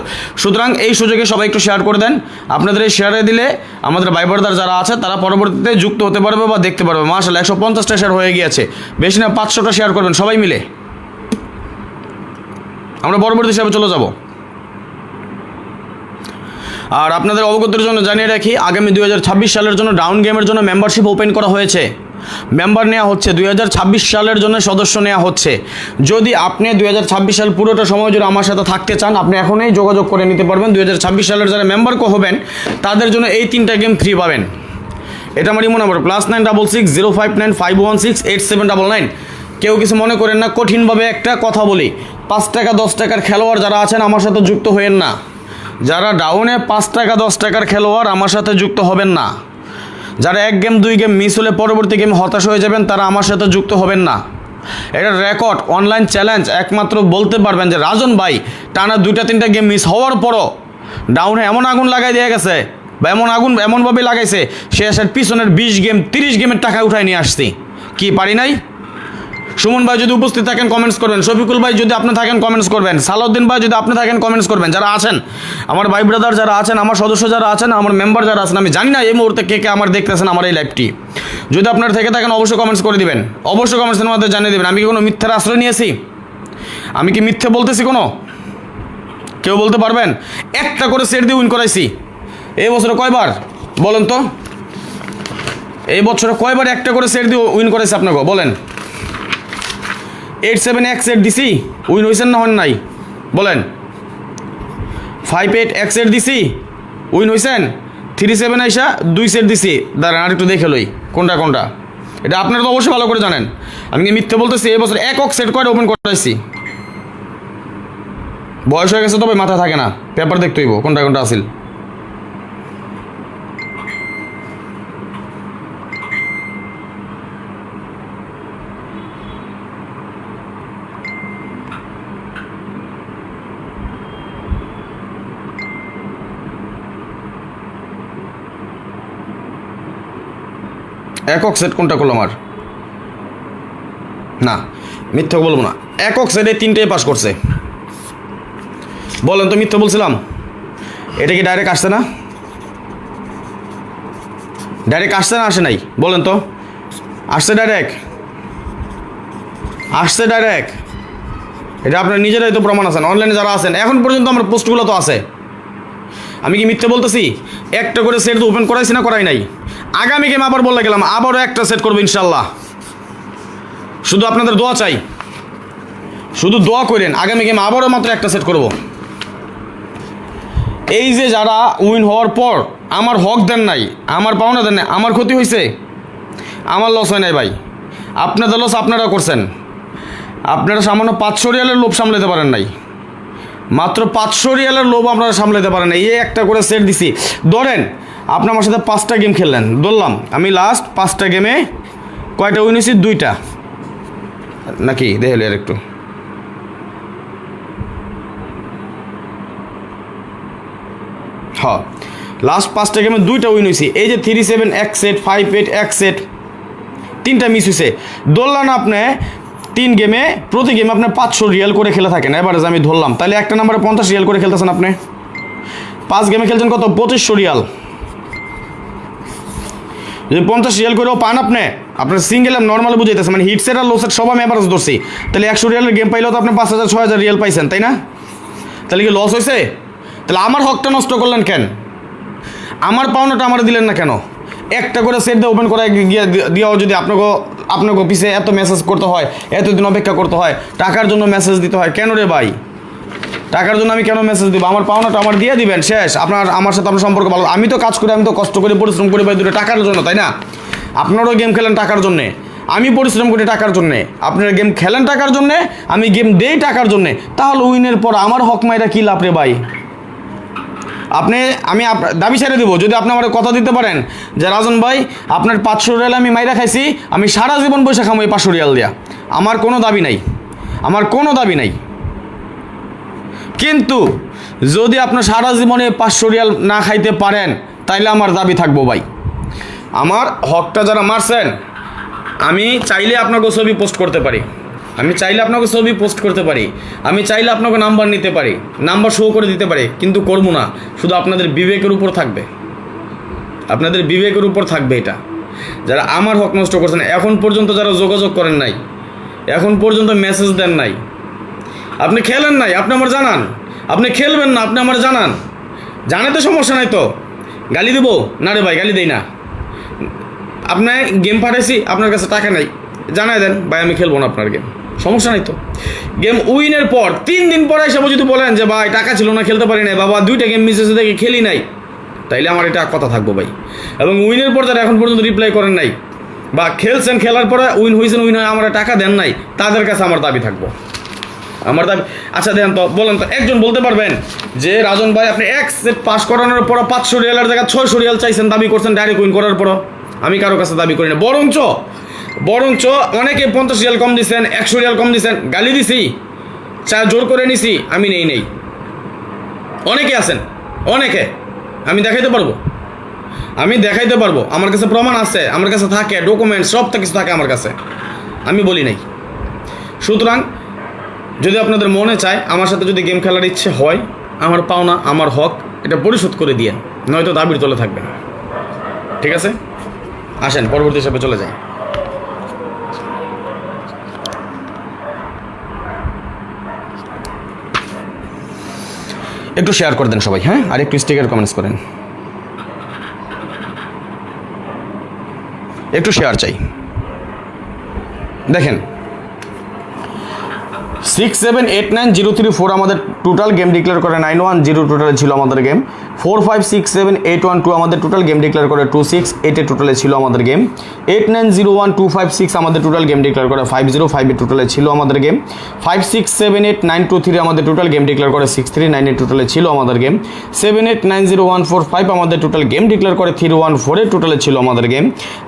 সুতরাং এই সুযোগে সবাই একটু শেয়ার করে দেন। আপনাদের এই শেয়ারে দিলে আমাদের ভাই ব্রাদার যারা আছে তারা পরবর্তীতে যুক্ত হতে পারবে বা দেখতে পারবে। মাশাআল্লাহ 150টা শেয়ার হয়ে গিয়েছে, বেশি না 500টা শেয়ার করবেন সবাই মিলে, আমরা পরবর্তী হিসাবে চলে যাব। আর আপনাদের অবগতির জন্য জানিয়ে রাখি, আগামী 2026 সালের জন্য ডাউন গেমের জন্য মেম্বারশিপ ওপেন করা হয়েছে, মেম্বার নেওয়া হচ্ছে। 2026 সালের জন্য সদস্য নেওয়া হচ্ছে। যদি আপনি 2026 সাল পুরোটা সময় জুড়ে আমার সাথে থাকতে চান, আপনি এখনই যোগাযোগ করে নিতে পারবেন। 2026 সালের যারা মেম্বার হবেন তাদের জন্য এই 3টা গেম ফ্রি পাবেন। এটা আমার ইমো নাম্বার, +966 059 516 8799। কেউ কিছু মনে করেন না, কঠিনভাবে একটা কথা বলি, 5 টাকা 10 টাকার খেলোয়াড় যারা আছেন আমার সাথে যুক্ত হয়েন না। যারা ডাউনে 5 টাকা 10 টাকার খেলোয়াড় আমার সাথে যুক্ত হবেন না। যারা 1 গেম 2 গেম মিস হলে পরবর্তী গেম হতাশ হয়ে যাবেন, তারা আমার সাথে যুক্ত হবেন না। এটা রেকর্ড, অনলাইন চ্যালেঞ্জ। একমাত্র বলতে পারবেন যে রাজন ভাই টানা 2-3টা গেম মিস হওয়ার পরও ডাউনে এমন আগুন লাগাই দিয়ে গেছে, বা এমন আগুন এমনভাবে লাগাইছে, সে আসার পিছনের 20 গেম 30 গেমের টাকা উঠায় নিয়ে আসছি। কি পারি নাই? সুমন ভাই যদি উপস্থিত থাকেন কমেন্টস করবেন, শফিকুল ভাই যদি আপনি থাকেন কমেন্টস করবেন, সালাউদ্দিন ভাই যদি আপনি থাকেন কমেন্টস করবেন। যারা আছেন আমার ভাই ব্রাদার, যারা আছেন আমার সদস্য, যারা আছেন আমার মেম্বার যারা আছেন, আমি জানি না এই মুহূর্তে কে কে আমার দেখতেছেন আমার এই লাইভটি, যদি আপনারা থেকে থাকেন অবশ্যই কমেন্টস করে দিবেন, অবশ্যই কমেন্টসের মধ্যে জানিয়ে দেবেন। আমি কি কোনো মিথ্যার আশ্রয় নিয়েছি? আমি কি মিথ্যে বলতেছি কোনো? কেউ বলতে পারবেন? একটা করে সেট দিয়ে উইন করাইছি এই বছরে কয়বার বলেন তো? এই বছরে কয়বার একটা করে সেট দিয়ে উইন করাইছি আপনাকে বলেন? 8-7 এক সেট দিছি, উইন হয়েছেন না হন নাই বলেন? 5-8 এক সেট দিছি, উইন হয়েছেন? 3-7 আইসা 2 সেট দিছি, দাঁড়ান আর একটু দেখে লই কোনটা কোনটা। এটা আপনারা তো অবশ্যই ভালো করে জানেন, আমি কি মিথ্যে বলতেছি? এই বছর একক সেট কয়টা ওপেন করাইছি? বয়স হয়ে গেছে, তবে মাথা থাকে না, পেপার দেখতে হইব কোনটা কোনটা আসিল। একক সেট কোনটা করলাম? আর না, মিথ্যা বলবো না, একক সেটে 3টাই পাস করছে। বলেন তো মিথ্যা বলছিলাম? এটা কি ডাইরেক্ট আসছে না? ডাইরেক্ট আসছে না আসে নাই বলেন তো? আসছে ডাইরেক্ট, আসছে ডাইরেক্ট। এটা আপনার নিজেরাই তো প্রমাণ আছেন, অনলাইনে যারা আছেন এখন পর্যন্ত আমার পোস্টগুলো তো আছে। আমি কি মিথ্যে বলতেছি? একটা করে সেট তো ওপেন করাইছি না, করাই নাই। আগামী গেম আবার বলে গেলাম, আবারও একটা সেট করবো ইনশাল্লাহ। শুধু আপনাদের দোয়া চাই, শুধু দোয়া করেন। আগামী গেম আবারও মাত্র একটা সেট করব। এই যে যারা উইন হওয়ার পর আমার হক দেন নাই, আমার পাওনা দেন নাই, আমার ক্ষতি হয়েছে? আমার লস হয় নাই ভাই, আপনাদের লস আপনারা করছেন। আপনারা সামান্য 500 রিয়ালের লোভ সামলাতে পারেন নাই, মাত্র 500 রিয়ালের লোভ আপনারা সামলাতে পারেন নাই। এই একটা করে সেট দিছি। ধরেন আপনি আমার সাথে 5টা গেম খেললেন, ধরলাম আমি লাস্ট 5টা গেমে কয়টা উইন হয়েছি? 2টা নাকি দেখলি আর একটু। হ্যাঁ, লাস্ট 5টা গেমে 2টা উইন হয়েছি। এই যে 3-7 এক সেট, 5-8 এক সেট, 3টা মিস হয়েছে। ধরলাম আপনি 3 গেমে প্রতি গেমে আপনি 500 রিয়াল করে খেলে থাকেন, এবারে আমি ধরলাম, তাহলে একটা নাম্বারে 50 রিয়াল করে খেলতেছেন আপনি। 5 গেমে খেলছেন কত? 2500 রিয়াল। যদি 50 রিয়াল করেও পান আপনি, আপনার সিঙ্গেল আর নর্মালি বুঝাইতেছে, মানে হিট সেট আর লো সেট সব আমি এভারেজ ধরছি, তাহলে 100 রিয়ালের গেম পাইলেও তো আপনি 5000-6000 রিয়াল পাইছেন, তাই না? তাহলে কি লস হয়েছে? তাহলে আমার হকটা নষ্ট করলেন কেন? আমার পাওনাটা আমার দিলেন না কেন? একটা করে সেট দিয়ে ওপেন করে দিয়েও যদি আপনাকে অফিসে এত মেসেজ করতে হয়, এতদিন অপেক্ষা করতে হয়, টাকার জন্য মেসেজ দিতে হয় কেন রে ভাই? টাকার জন্য আমি কেন মেসেজ দিব? আমার পাওনাটা আমার দিয়ে দিবেন, শেষ। আমার সাথে আপনার সম্পর্ক ভালো। আমি তো কাজ করি, আমি তো কষ্ট করে পরিশ্রম করি ভাই, দুটো টাকার জন্য, তাই না? আপনারাও গেম খেলেন টাকার জন্যে, আমি পরিশ্রম করি টাকার জন্যে। আপনারা গেম খেলেন টাকার জন্যে, আমি গেম দেই টাকার জন্যে। তাহলে উইনের পর আমার হক মাইরা কী লাভ রে ভাই? আমি দাবি ছেড়ে দেবো যদি আপনি আমার কথা দিতে পারেন যে রাজন ভাই আপনার 500 রিয়াল আমি মাইরা খাইছি, আমি সারা জীবন পয়সা খামো এই 500 রিয়াল দিয়া। আমার কোনো দাবি নাই, আমার কোনো দাবি নাই। কিন্তু যদি আপনার সারা জীবনে 500 রিয়াল না খাইতে পারেন, তাইলে আমার দাবি থাকবো ভাই। আমার হকটা যারা মারছেন, আমি চাইলে আপনাকে ছবি পোস্ট করতে পারি, আমি চাইলে আপনাকে ছবি পোস্ট করতে পারি, আমি চাইলে আপনাকে নাম্বার নিতে পারি, নাম্বার শো করে দিতে পারি, কিন্তু করবো না। শুধু আপনাদের বিবেকের উপর থাকবে, আপনাদের বিবেকের উপর থাকবে এটা। যারা আমার হক নষ্ট করছেন, এখন পর্যন্ত যারা যোগাযোগ করেন নাই, এখন পর্যন্ত মেসেজ দেন নাই, আপনি খেলেন নাই, আপনি আমার জানান। আপনি খেলবেন না, আপনি আমার জানান। জানাতে সমস্যা নাই তো, গালি দেবো না রে ভাই? গালি দেই না। আপনার গেম পাঠাইছি, আপনার কাছে টাকা নাই, জানাই দেন ভাই আমি খেলবো না আপনার গেম, সমস্যা নাই তো। গেম উইনের পর 3 দিন পরে এসে যদি বলেন যে ভাই টাকা ছিল না, খেলতে পারি নাই, বাবা 2টা গেম মিস হয়েছে দেখে খেলি নাই, তাইলে আমার এটা কথা থাকবো ভাই। এবং উইনের পর যারা এখন পর্যন্ত রিপ্লাই করেন নাই, বা খেলছেন, খেলার পরে উইন হয়েছেন, উইন হয়ে আমার টাকা দেন নাই, তাদের কাছে আমার দাবি থাকবো, আমার দাবি। আচ্ছা দেন তো, বলেন তো, একজন বলতে পারবেন যে রাজন ভাই আপনি এক সেট পাস করানোর পর 500 রিয়ালের জায়গায় 600 রিয়াল চাইছেন, দাবি করছেন ডাইরেক্ট উইন করার পর? আমি কারো কাছে দাবি করি না। বরঞ্চ অনেকে 50 রিয়াল কম দিচ্ছেন, 100 রিয়াল কম দিচ্ছেন, গালি দিছি, জোর করে নিছি, আমি নেই। অনেকে আছেন, অনেকে, আমি দেখাইতে পারবো, আমার কাছে প্রমাণ আছে, আমার কাছে থাকে, ডকুমেন্ট সব কিছু থাকে আমার কাছে, আমি বলি নাই। সুতরাং যদি আপনাদের মনে চায়, আমার সাথে যদি গেম খেলার ইচ্ছে হয়, আমার পাওনা, আমার হক, এটা পরিশোধ করে দিয়ে, নয়তো দাবির তলে থাকবে না। ঠিক আছে, আসেন পরবর্তী হিসাবে চলে যাই। একটু শেয়ার করে দেন সবাই, হ্যাঁ, আর একটু স্টিকার কমেন্টস করেন, একটু শেয়ার চাই। দেখেন 6789034 আমাদের টোটাল গেম ডিক্লেয়ার করে 910 টোটালে ছিল আমাদের গেম। 4567812 আমাদের টোটাল গেম ডিক্লেয়ার করে 268 টোটালে ছিল আমাদের গেম। 890125 আমাদের টোটাল গেম ডিক্লেয়ার করে 5058 টোটালে ছিল আমাদের গেম। 5678923 আমাদের টোটাল গেম ডিক্লেয়ার করে 6398 টোটালে ছিল আমাদের গেম। 7890145 আমাদের টোটাল গেম ডিক্লেয়ার করে 314 টোটালে ছিল আমাদের গেম।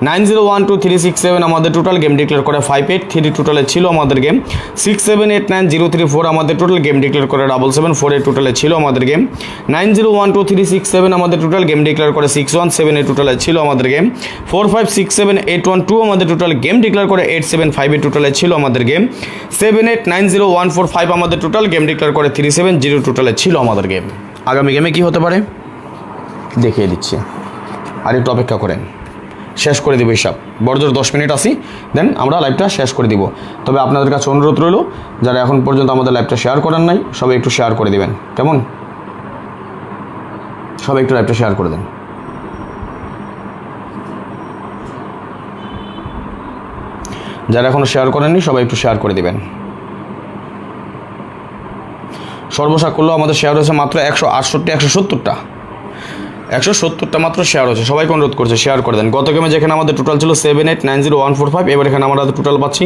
90123667 আমাদের টোটাল গেম ডিক্লেয়ার করে 583 টোটালে ছিল আমাদের গেম। 6789034 আমাদের টোটাল গেম ডিক্লেয়ার করে 7748 টোটালে ছিল আমাদের গেম। 90123667 আমাদের টোটাল গেম ডিক্লেয়ার করে 6178 টোটালে ছিল আমাদের গেম। 4567812 আমাদের টোটাল গেম ডিক্লেয়ার করে 8758 টোটালে ছিল আমাদের গেম। 7890145 আমাদের টোটাল গেম ডিক্লেয়ার করে 370 টোটালে ছিল আমাদের গেম। আগামী গেমে কি হতে পারে দেখিয়ে দিচ্ছি, আর একটু অপেক্ষা করেন, শেষ করে দেবো হিসাব। বড়জোর 10 মিনিট আসি, দেন আমরা লাইভটা শেষ করে দিব। তবে আপনাদের কাছে অনুরোধ রইল, যারা এখন পর্যন্ত আমাদের লাইভটা শেয়ার করেন নাই, সবাই একটু শেয়ার করে দিবেন, কেমন? সবাই একটু লাইভটা শেয়ার করে দেন। যারা এখনো শেয়ার করেননি সবাই একটু শেয়ার করে দিবেন। সর্বসাকুল্য আমাদের শেয়ার হয়েছে মাত্র 170টা মাত্র শেয়ার হয়েছে। সবাইকে অনুরোধ করছে শেয়ার করে দেন। গত গেমে যেখানে আমাদের টোটাল ছিল 7890,145, এবার এখানে আমরা টোটাল পাচ্ছি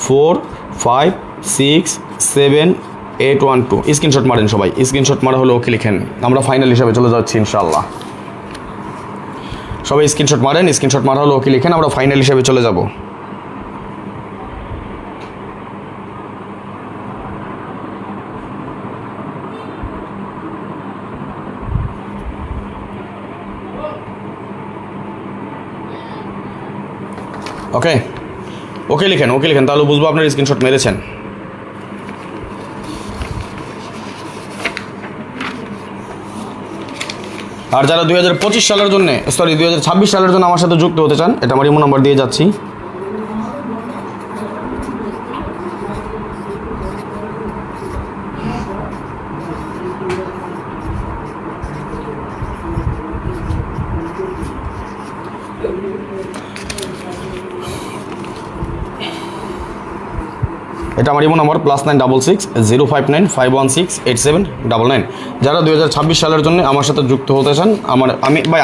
4567812। স্ক্রিনশট মারেন সবাই, স্ক্রিনশট মারা হলে ওকে লিখেন, আমরা ফাইনাল হিসাবে চলে যাচ্ছি ইনশাআল্লাহ। সবাই স্ক্রিনশট মারেন, স্ক্রিনশট মারা হলে ওকে লিখেন, আমরা ফাইনাল হিসাবে চলে যাব। ওকে ওকে লিখেন, ওকে লিখেন, তাহলে বুঝবো আপনার স্ক্রিনশট মেরেছেন। আর যারা 2025 সালের জন্য 2026 সালের জন্য আমার সাথে যুক্ত হতে চান, এটা আমার ইমো নাম্বার দিয়ে যাচ্ছি। এটা আমার ইমো নম্বর +9660595168799। যারা 2026 সালের জন্য আমার সাথে যুক্ত হতে চান,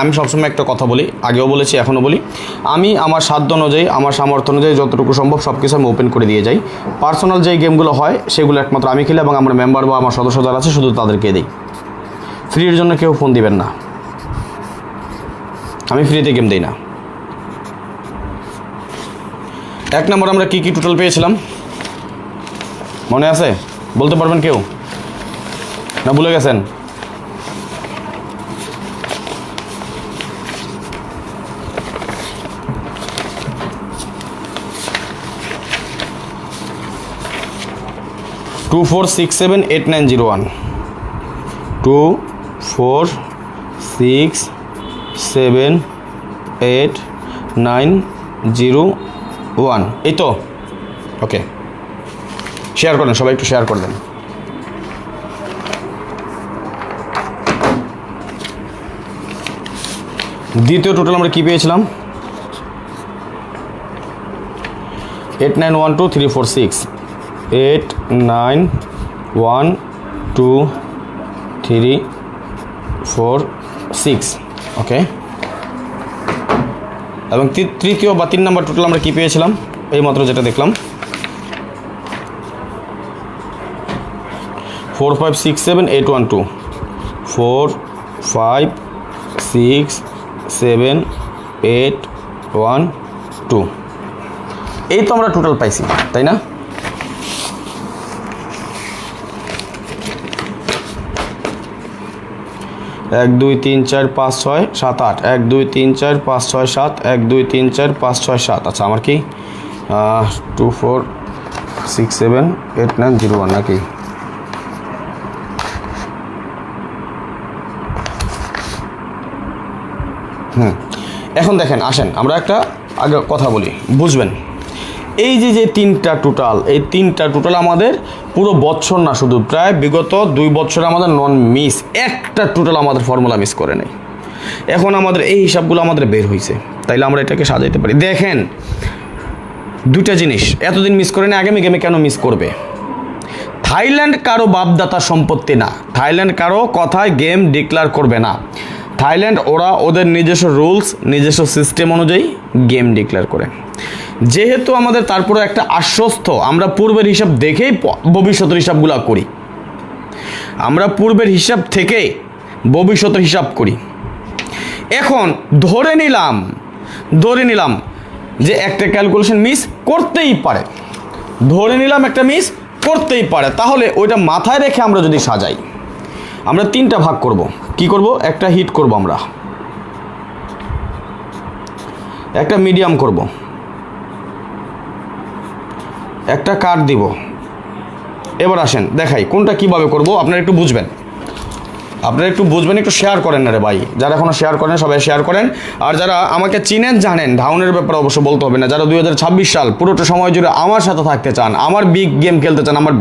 আমি সবসময় একটা কথা বলি, আগেও বলেছি এখনও বলি, আমি আমার সাধ্য অনুযায়ী আমার সামর্থ্য অনুযায়ী যতটুকু সম্ভব সব কিছু আমি ওপেন করে দিয়ে যাই। পার্সোনাল যেই গেমগুলো হয় সেগুলো একমাত্র আমি খেলি এবং আমার মেম্বার বা আমার সদস্য যারা আছে শুধু তাদেরকে দিই। ফ্রির জন্য কেউ ফোন দিবেন না, আমি ফ্রিতে গেম দিই না। 1 নম্বর আমরা কী টোটাল পেয়েছিলাম মনে আছে? বলতে পারবেন কেউ? না ভুলে গেছেন? টু 4678901 2467890 এই তো। ওকে, শেয়ার করেন সবাই, একটু শেয়ার করে দেন। দ্বিতীয় টোটাল আমরা কী পেয়েছিলাম? 891234 891234 ওকে। এবং তৃতীয় বা 3 নম্বর টোটাল আমরা কী পেয়েছিলাম? এই মাত্র যেটা দেখলাম 4567812 4567812 এই তো আমরা টোটাল পাইছি, তাই না? এক দুই তিন চার পাঁচ ছয় সাত আট, 1 2 3 4 5 6 7, 1 2 3 4 5 6 7। আচ্ছা, আমার কি 2467890 নাকি? এখন দেখেন, আসেন আমরা একটা আগে কথা বলি, বুঝবেন। এই যে 3টা টোটাল, এই 3টা টোটাল আমাদের পুরো বছর না, শুধু প্রায় বিগত 2 বছরে আমাদের নন মিস একটা টোটাল আমাদের ফর্মুলা মিস করে নেই। এখন আমাদের এই হিসাবগুলো আমাদের বের হয়েছে, তাইলে আমরা এটাকে সাজাইতে পারি। দেখেন, 2টা জিনিস এতদিন মিস করে না, আগামী গেমে কেন মিস করবে? থাইল্যান্ড কারো বাপদাতা সম্পত্তি না, থাইল্যান্ড কারো কথায় গেম ডিক্লেয়ার করবে না। থাইল্যান্ড ওরা ওদের নিজস্ব রুলস, নিজস্ব সিস্টেম অনুযায়ী গেম ডিক্লেয়ার করে। যেহেতু আমাদের তারপরে একটা আশ্বস্ত, আমরা পূর্বের হিসাব দেখেই ভবিষ্যতের হিসাবগুলো করি, আমরা পূর্বের হিসাব থেকে ভবিষ্যতের হিসাব করি। এখন ধরে নিলাম যে একটা ক্যালকুলেশন মিস করতেই পারে, তাহলে ওইটা মাথায় রেখে আমরা যদি সাজাই, আমরা 3টা ভাগ করব। কি করব? একটা হিট করব, আমরা একটা মিডিয়াম করব, একটা কাট দিব। এবার আসেন দেখাই কোনটা কিভাবে করব, আপনারা একটু বুঝবেন। আপনারা একটু বুঝবেন, একটু শেয়ার করেন না রে ভাই, যারা এখনও শেয়ার করেন সবাই শেয়ার করেন। আর যারা আমাকে চিনেন জানেন, ডাউনের ব্যাপারে অবশ্য বলতে হবে না, যারা 2026 সাল পুরোটা সময় জুড়ে আমার সাথে থাকতে চান, আমার বিগ গেম খেলতে চান, আমার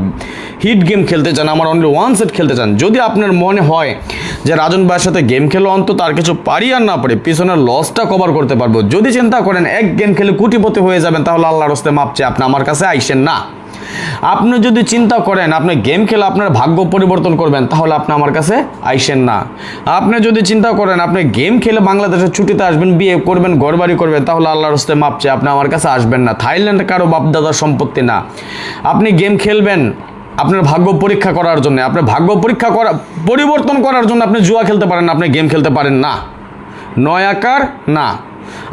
হিট গেম খেলতে চান, আমার অনলি ওয়ান সেট খেলতে চান, যদি আপনার মনে হয় যে রাজন ভাইয়ের সাথে গেম খেলে অন্তত আর কিছু পারি আর না পারি পিছনের লসটা কভার করতে পারবো, যদি চিন্তা করেন এক গেম খেলে কোটিপতি হয়ে যাবেন, তাহলে আল্লাহর হস্তে মাপ চেয়ে আপনি আমার কাছে আইসেন না। আপনি যদি চিন্তা করেন আপনি গেম খেলে আপনার ভাগ্য পরিবর্তন করবেন, তাহলে আপনি আমার কাছে আইসেন না। আপনি যদি চিন্তা করেন আপনি গেম খেলে বাংলাদেশের ছুটিতে আসবেন, বিয়ে করবেন, ঘরবাড়ি করবেন, তাহলে আল্লাহর হস্তে মাপ চেয়ে আপনি আমার কাছে আসবেন না। থাইল্যান্ড কারো বাপদাদার সম্পত্তি না। আপনি গেম খেলবেন আপনার ভাগ্য পরীক্ষা করার জন্য, আপনার ভাগ্য পরীক্ষা করা পরিবর্তন করার জন্য আপনি জুয়া খেলতে পারেন না, আপনি গেম খেলতে পারেন না। নয় আকার না,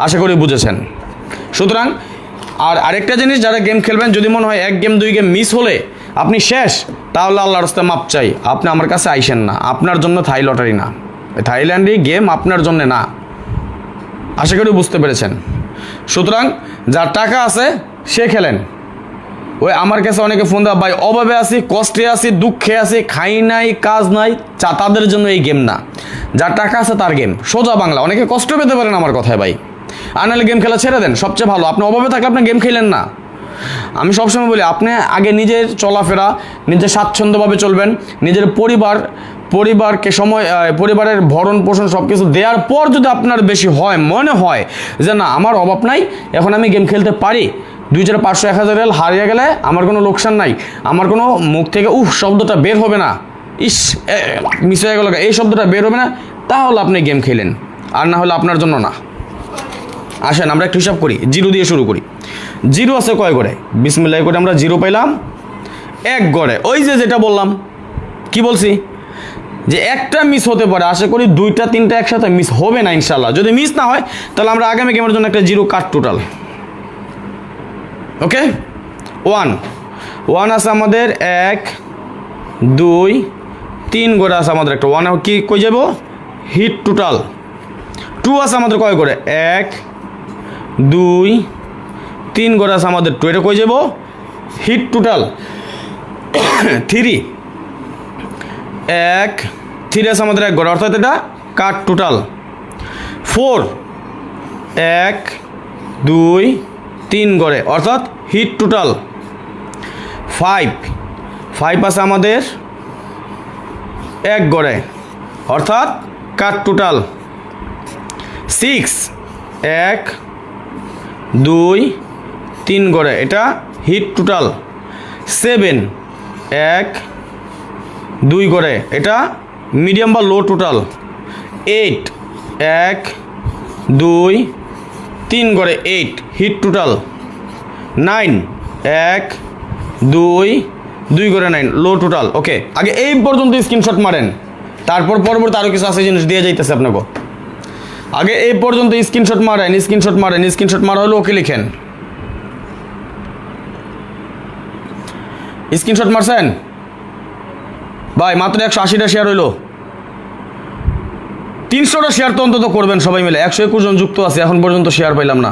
আশা করি বুঝেছেন। সুতরাং আর আরেকটা জিনিস, যারা গেম খেলবেন যদি মনে হয় এক গেম দুই গেম মিস হলে আপনি শেষ, তাহলে আল্লাহর রাস্তায় মাপ চাই, আপনি আমার কাছে আইসেন না। আপনার জন্য থাই লটারি না, থাইল্যান্ডে গেম আপনার জন্য না, আশা করি বুঝতে পেরেছেন। সুতরাং যার টাকা আছে সে খেলেন। ওই আমার কাছে অনেকে ফোন দেওয়া, ভাই অভাবে আছি, কষ্টে আছি, দুঃখে আছি, খাই নাই, কাজ নাই, তাদের জন্য এই গেম না। যার টাকা আছে তার গেম, সোজা বাংলা। অনেকে কষ্ট পেতে পারেন আমার কথায় ভাই, আর নাহলে গেম খেলা ছেড়ে দেন, সবচেয়ে ভালো। আপনি অভাবে থাকলে আপনি গেম খেলেন না। আমি সবসময় বলি আপনি আগে নিজের চলাফেরা, নিজের স্বাচ্ছন্দ্যভাবে চলবেন, নিজের পরিবারকে সময়, পরিবারের ভরণ পোষণ সব কিছু দেওয়ার পর যদি আপনার বেশি হয়, মনে হয় যে না আমার অভাব নাই, এখন আমি গেম খেলতে পারি, 2,000, 500, 1,000 রিয়াল হারিয়ে গেলে আমার কোনো লোকসান নাই, আমার কোনো মুখ থেকে শব্দটা বের হবে না, ইস মিস হয়ে গেল এই শব্দটা বের হবে না, তাহলে আপনি গেম খেলেন, আর না হলে আপনার জন্য না। আসেন আমরা একটু হিসাব করি, জিরো দিয়ে শুরু করি। জিরো আছে কয় গড়ে? বিসমিল্লাহ করে আমরা জিরো পাইলাম এক গড়ে। ওই যে যেটা বললাম, কি বলছি যে একটা মিস হতে পারে, আশা করি 2টা 3টা একসাথে মিস হবে না ইনশাল্লাহ। যদি মিস না হয় তাহলে আমরা আগামী গেমের জন্য একটা জিরো কাট টোটাল। ওকে, 1 আছে আমাদের, 1 2 3 গড়ে আছে আমাদের একটা 1, কি কই যাব হিট টোটাল। 2 আছে আমাদের কয় করে? 1 2 3 গড়ে আছে আমাদের 2, এটা কই যাব হিট টোটাল। 3 আছে আমাদের 1 গড়ে, অর্থাৎ এটা কাট টোটাল। 4 1 2 3 গড়ে, অর্থাৎ হিট টোটাল। 5 আছে আমাদের 1 গড়ে, অর্থাৎ কাট টোটাল। 6 1 2 3 গড়ে, এটা হিট টোটাল। 7 1 2 গড়ে, এটা মিডিয়াম বা লো টোটাল। 8 1 2 3 গড়ে, 8 হিট টোটাল। 9 1 2 গড়ে 9 লো টোটাল। ওকে, আগে এই পর্যন্ত স্ক্রিনশট মারেন, তারপর পরবর্তী আরও কিছু আছে জিনিস দিয়ে যাইতেছে আপনাকে। আগে এই পর্যন্ত স্ক্রিনশট মারা হলো ওকে লিখেন। স্ক্রিনশট মারছেন ভাই? মাত্র 180টা শেয়ার হইলো, 300টা শেয়ার তো অন্তত করবেন সবাই মিলে। 121 জন যুক্ত আছে, এখন পর্যন্ত শেয়ার পাইলাম না।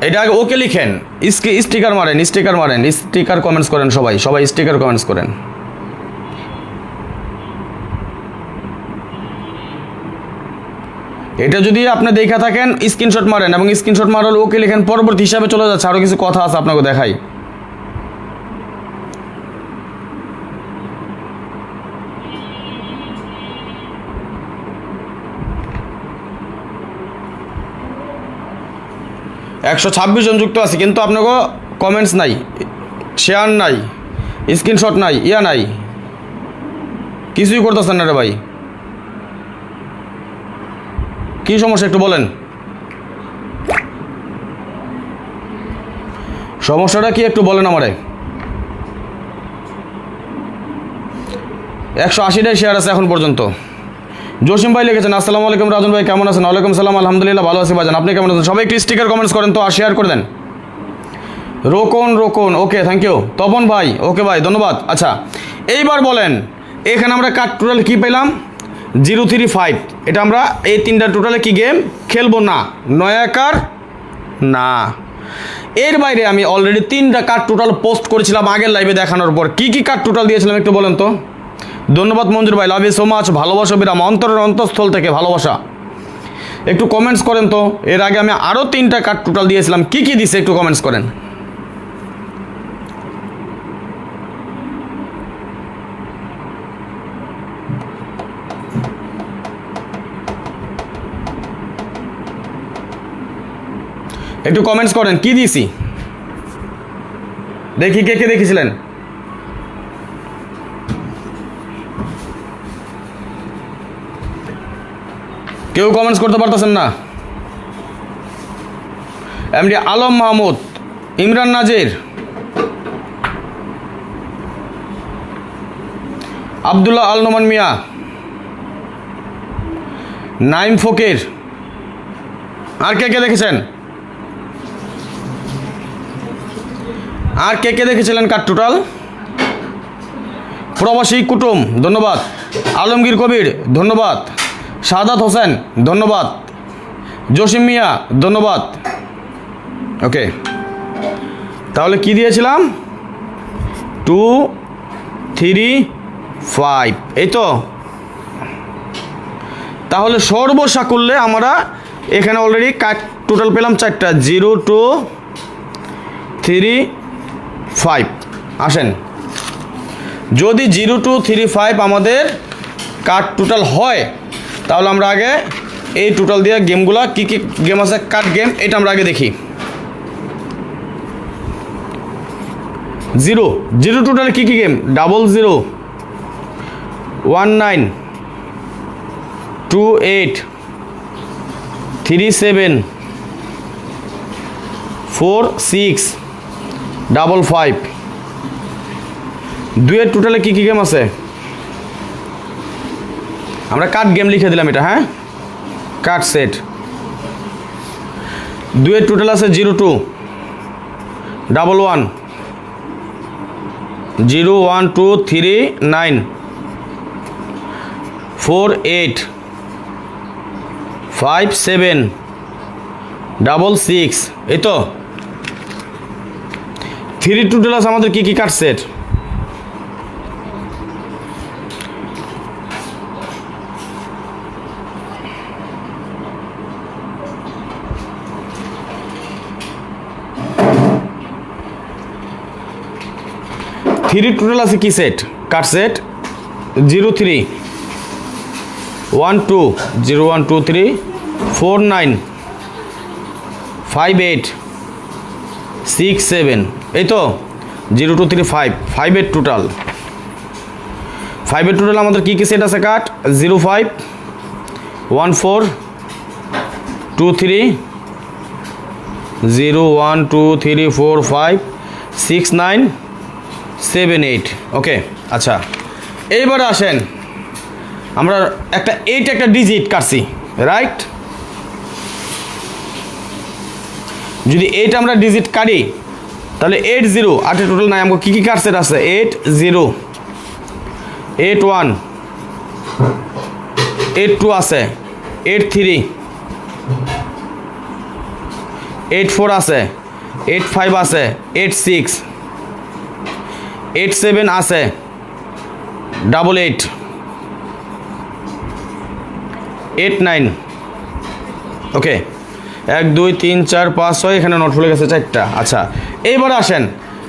এটা আগে ওকে লিখেন, স্টিকার মারেন, স্টিকার কমেন্টস করেন, সবাই স্টিকার কমেন্টস করেন। এটা যদি আপনি দেখা থাকেন স্ক্রিনশট মারেন, এবং স্ক্রিনশট মারলে ওকে লিখেন। পরবর্তী হিসাবে চলে যাচ্ছে, আরও কিছু কথা আছে আপনাকে দেখাই। একশো 26 জন যুক্ত আছে, কিন্তু আপনাকে কমেন্টস নাই, শেয়ার নাই, স্ক্রিনশট নাই, নাই, কিছুই করতেছেন না রে ভাই। কি সমস্যা একটু বলেন, সমস্যাটা কি একটু বলেন আমারে। 180টাই শেয়ার আছে এখন পর্যন্ত। জসিম ভাই লিখেছেন, আসসালামু আলাইকুম রাজন ভাই, কেমন আছেন? ওয়ালাইকুম সালাম, আলহামদুলিল্লাহ ভালো আছি ভাইজান, আপনি কেমন আছেন? সবাই একটু স্টিকার কমেন্টস করেন তো, আর শেয়ার করে দেন। রোকন, ওকে থ্যাংক ইউ। তপন ভাই, ওকে ভাই ধন্যবাদ। আচ্ছা এইবার বলেন, এখানে আমরা কাট টোটাল কী পেলাম? 035। এটা আমরা এই 3টা টোটালে কি গেম খেলবো না, নয়াকার না। এর বাইরে আমি অলরেডি 3টা কাট টোটাল পোস্ট করেছিলাম আগের লাইভে দেখানোর পর। কি কাট টোটাল দিয়েছিলাম একটু বলেন তো? ধন্যবাদ মঞ্জুর ভাই, লাভ ইউ সো মাচ। ভালোবাসা বিরাম, অন্তরের অন্তঃস্থল থেকে ভালোবাসা। একটু কমেন্টস করেন তো, এর আগে আমি আরও 3টা কার্ড টোটাল দিয়েছিলাম, কি কি দিছে একটু কমেন্টস করেন। একটু কমেন্টস করেন কি দিয়েছি, দেখি কে কে দেখেছিলেন। কেউ কমেন্টস করতে পারতেছেন না। এমডি আলম মাহমুদ, ইমরান নাজির, আবদুল্লাহ আল নোমান মিয়া, নাইম ফকির, আর কে কে দেখেছেন, আর কে কে দেখেছিলেন কার্ড টোটাল। প্রবাসী কুটুম ধন্যবাদ, আলমগীর কবির ধন্যবাদ, শাহাদাত হোসেন ধন্যবাদ, জসিম মিয়া ধন্যবাদ। ওকে, তাহলে কি দিয়েছিলাম, 2 3 5, এই তো। তাহলে সর্বসাকুল্যে আমরা এখানে অলরেডি কার্ড টোটাল পেলাম 4টা, 0 2 3 5। আসেন, যদি 0 2 3 5 আমাদের কার্ড টোটাল হয়, তাহলে আমরা আগে এই টোটাল দিয়ে গেমগুলো কী কী গেম আছে, কার্ড গেম, এটা আমরা আগে দেখি। 0 টোটাল কী কী গেম, 00 19 28 37 46 55। 2-এর টোটালে কী কী গেম আছে, আমরা কার্ড গেম লিখে দিলাম এটা, হ্যাঁ, কার্ড সেট। 2-এর টোটাল আছে 02 11 0 1 2 3 9 4 8 5 7 6 এই তো। 3 টোটাল আছে আমাদের কী কী কার্ড সেট, থ্রি টোটাল আছে কি সেট, কার্ড সেট 0 3 1 2 0 1 2 3 4 9 5 8 6 7 এই তো। 0 2 3 5, 5-এর টোটাল। 5-এর টোটাল আমাদের কী কী সেট আছে, কার্ড 0 5 1 4 2 3 0 1 2 3 4 5 6 9 7 8। ওকে, আচ্ছা, এইবারে আসেন, আমরা একটা ডিজিট কাটছি, রাইট। যদি 8 আমরা ডিজিট কাটি, তাহলে 8 0, 8-এর টোটাল নাই, আমাকে কী কী কার্ড সেট আছে, 8 0 8 1 8 2 আছে, 8 3 8 4 আছে, 8 5 আছে, 8 6 8 7 আছে, 8 8 8 9। ওকে, 1 2 3 4 5 6, এখানে নট ফুল গেছে 4টা। আচ্ছা, এইবারে আসেন,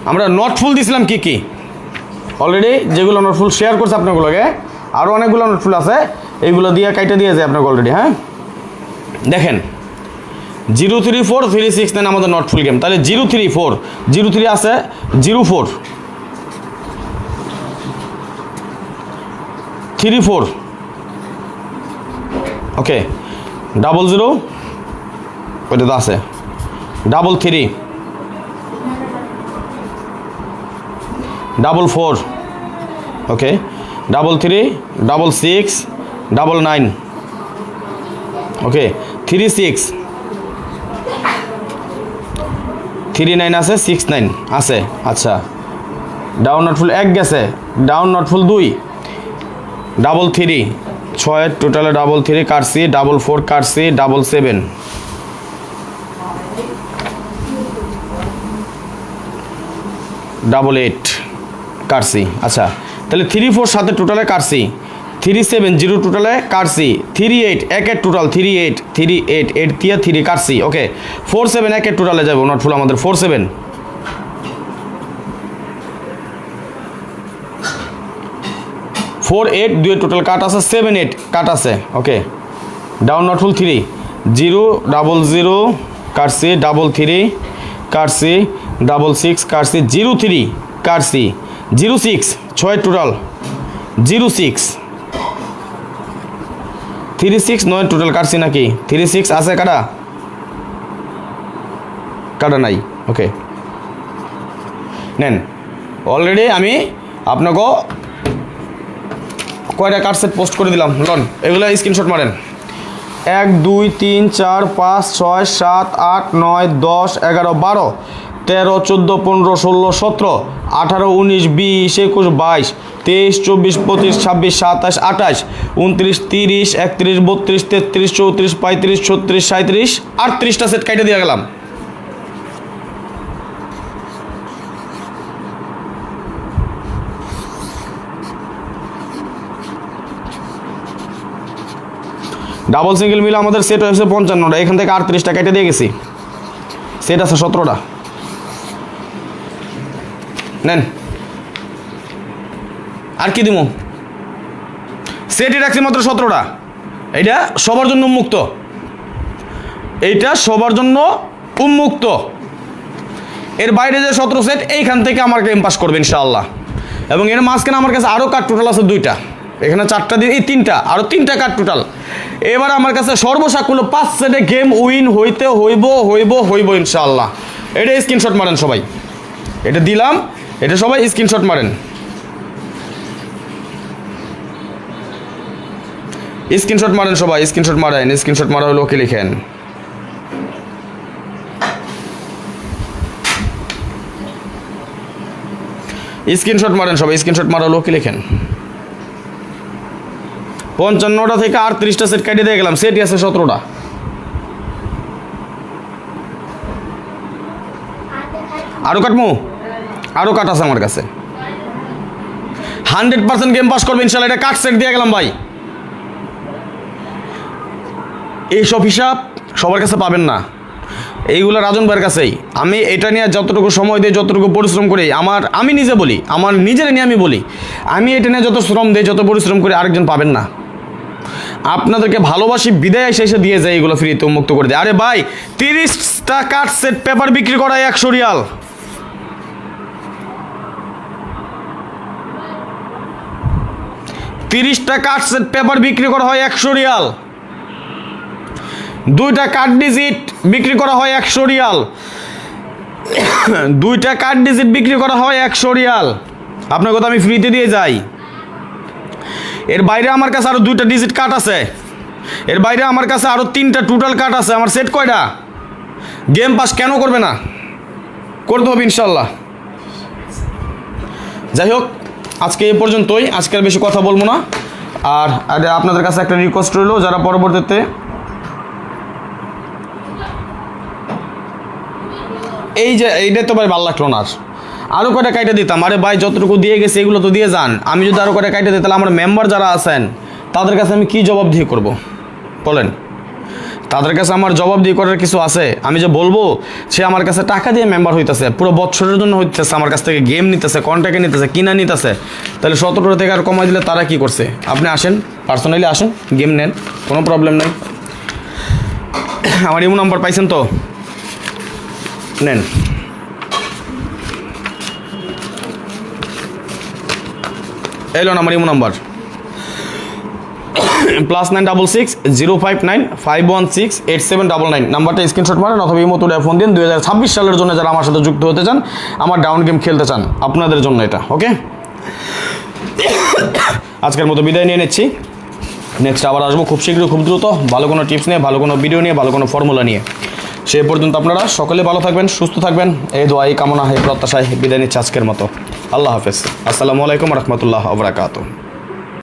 আমরা নট ফুল দিছিলাম কি কি, অলরেডি যেগুলো নট ফুল শেয়ার করছে আপনাগুলোকে, আরও অনেকগুলো নট ফুল আছে, এইগুলো দিয়ে কাইটে দিয়ে যায় আপনাকে অলরেডি। হ্যাঁ, দেখেন 0 3 4 3 6 9 আমাদের নট ফুল গেম। তাহলে 0 3 4 0 3 আছে, 0 4 3 4। ওকে, 0 0 ওইটা তো আছে, 3 3 4। ওকে, 3 3 6 9। ওকে, 3 6 3 9 আছে, 6 9 আছে। আচ্ছা, ডাউন নট ফুল 1 গেছে, ডাউন নট ফুল 2 3 6 টোটালে 3 কাটছি, 4 কাটছি, 7 8 কাটছি। আচ্ছা, তাহলে 3 4 সাথে টোটালে কাটছি, 3 7 0 টোটালে কাটছি, 3 8 একের টোটাল 3 8 8 দিয়ে 3 কাটছি। ওকে 4 7 একের টোটালে যাবো, নট ফুল আমাদের 4 7 4 8 2 টোটাল কাট আছে, 7 8 কাট আছে। ওকে ডাউন নট ফুল 3 0 0 0 কাটছি, 3 কাটছি, 6 কাটছি, 0 3 কাটছি, 0 6 6 টোটাল 0 6 3 6 9 টোটাল কাটছি নাকি? 3 6 আছে কাটা? কাটা নাই। ওকে নেন, অলরেডি আমি আপনাকে কয়টা কার্ড সেট পোস্ট করে দিলাম, লন এগুলো স্ক্রিনশট মারেন। 1 2 3 4 5 6 7 8 9 10 11 12 13 14 15 16 17 18 19 20 21 22 23 24 25 26 27 28 29 30 31 32 33 34 35 36 37 38টা সেট কাইটে দিয়ে গেলাম। ডাবল সিঙ্গেল মিলে আমাদের সেট হয়েছে 55টা, এখান থেকে 38টা কেটে দিয়ে গেছি, সেট আছে 17টা। নেন আর কি দিব, সেটই রাখছি মাত্র 17টা। এইটা সবার জন্য উন্মুক্ত, এইটা সবার জন্য উন্মুক্ত। এর বাইরে যে 17 সেট এইখান থেকে আমার গেম পাস করবে ইনশাআল্লাহ। এবং এর মাঝখানে আমার কাছে আরও কার্ড টোটাল আছে 2টা, এখানে 4টা দিয়ে এই 3টা, আরও 3টা কার্ড টোটাল। এবার আমার কাছে সর্বসাকুল্য 5 সেটে গেম উইন হইতে হইব ইনশাআল্লাহ। এটা স্ক্রিনশট মারেন সবাই, এটা দিলাম, এটা সবাই স্ক্রিনশট মারেন। স্ক্রিনশট মারেন সবাই, স্ক্রিনশট মারেন, স্ক্রিনশট মারা হলো ওকে লিখেন। স্ক্রিনশট মারেন সবাই, স্ক্রিনশট মারা হলো ওকে লিখেন। 55টা থেকে 38টা সেট কাটিয়ে দিয়ে গেলাম, সেটই আছে 17টা। আরও কাটমু, আরও কাট আছে আমার কাছে। 100% গেম পাস করবে ইনশাল্লাহ। এটা কাট সেট দিয়ে গেলাম ভাই। এইসব হিসাব সবার কাছে পাবেন না, এইগুলো রাজন ভাইয়ের কাছেই। আমি এটা নিয়ে যতটুকু সময় দিই, যতটুকু পরিশ্রম করি, আমি নিজে বলি, আমার নিজের নিয়ে আমি বলি, আমি এটা নিয়ে যত শ্রম দিই, যত পরিশ্রম করি, আরেকজন পাবেন না। আপনাদেরকে ভালোবাসি বিদায় এসে দিয়ে যায়, এগুলো ফ্রিতে উন্মুক্ত করে দেয়। আরে ভাই 30টা কাট সেট পেপার বিক্রি করা 100 রিয়াল, 30টা কাট সেট পেপার বিক্রি করা হয় 100 রিয়াল, 2টা কার্ড ডিজিট বিক্রি করা হয় 100 রিয়াল, 2টা কার্ড ডিজিট বিক্রি করা হয় 100 রিয়াল। আপনার কথা আমি ফ্রিতে দিয়ে যাই। এর বাইরে আমার কাছে আরও 2টা ডিজিট কাট আছে, এর বাইরে আমার কাছে আরও 3টা টোটাল কাট আছে। আমার সেট কয়টা? গেম পাস কেন করবে না? করতে হবে ইনশাল্লাহ। যাই হোক, আজকে এই পর্যন্তই, আজকে আর বেশি কথা বলবো না। আর আপনাদের কাছে একটা রিকোয়েস্ট রইল, যারা পরবর্তীতে এই যে এইটাই তো ভাই ভালো লাগলো না, আরও কয়টা কাইটে দিতাম। আরে ভাই যতটুকু দিয়ে গেছে এগুলো তো দিয়ে যান। আমি যদি আরও কয়টা কাইটে দিই, তাহলে আমার মেম্বার যারা আছেন তাদের কাছে আমি কী জবাবদিহি করব বলেন? তাদের কাছে আমার জবাবদিহি করার কিছু আছে? আমি যে বলবো সে আমার কাছে টাকা দিয়ে মেম্বার হইতেছে, পুরো বছরের জন্য হইতেছে, আমার কাছ থেকে গেম নিতেছে, কন্ট্যাক্টে নিতেছে, কিনা নিতেছে, তাহলে 17 থেকে আর কমাই দিলে তারা কি করছে? আপনি আসেন, পার্সোনালি আসেন, গেম নেন, কোনো প্রবলেম নেই। আমার ইমো নাম্বার পাইছেন তো, নেন। এলো আমার ইমো নাম্বার +966 059 516 8799। নাম্বারটা স্ক্রিনশট মারেন অথবা ইমো তুলে ফোন দিন। 2026 সালের জন্য যারা আমার সাথে যুক্ত হতে চান, আমার ডাউন গেম খেলতে চান, আপনাদের জন্য এটা। ওকে, আজকের মতো বিদায় নিয়ে নিচ্ছি। নেক্সট আবার আসবো খুব শীঘ্রই, খুব দ্রুত, ভালো কোনো টিপস নিয়ে, ভালো কোনো ভিডিও নিয়ে, ভালো কোনো ফর্মুলা নিয়ে। সেই পর্যন্ত আপনারা সকলে ভালো থাকবেন, সুস্থ থাকবেন, এই দোয়া, এই কামনা, এই প্রত্যাশায় বিদায় নিচ্ছে আজকের মতো। আল্লাহ হাফেজ। আসসালামু আলাইকুম রহমতুল্লাহ ওয়া বারাকাতুহু।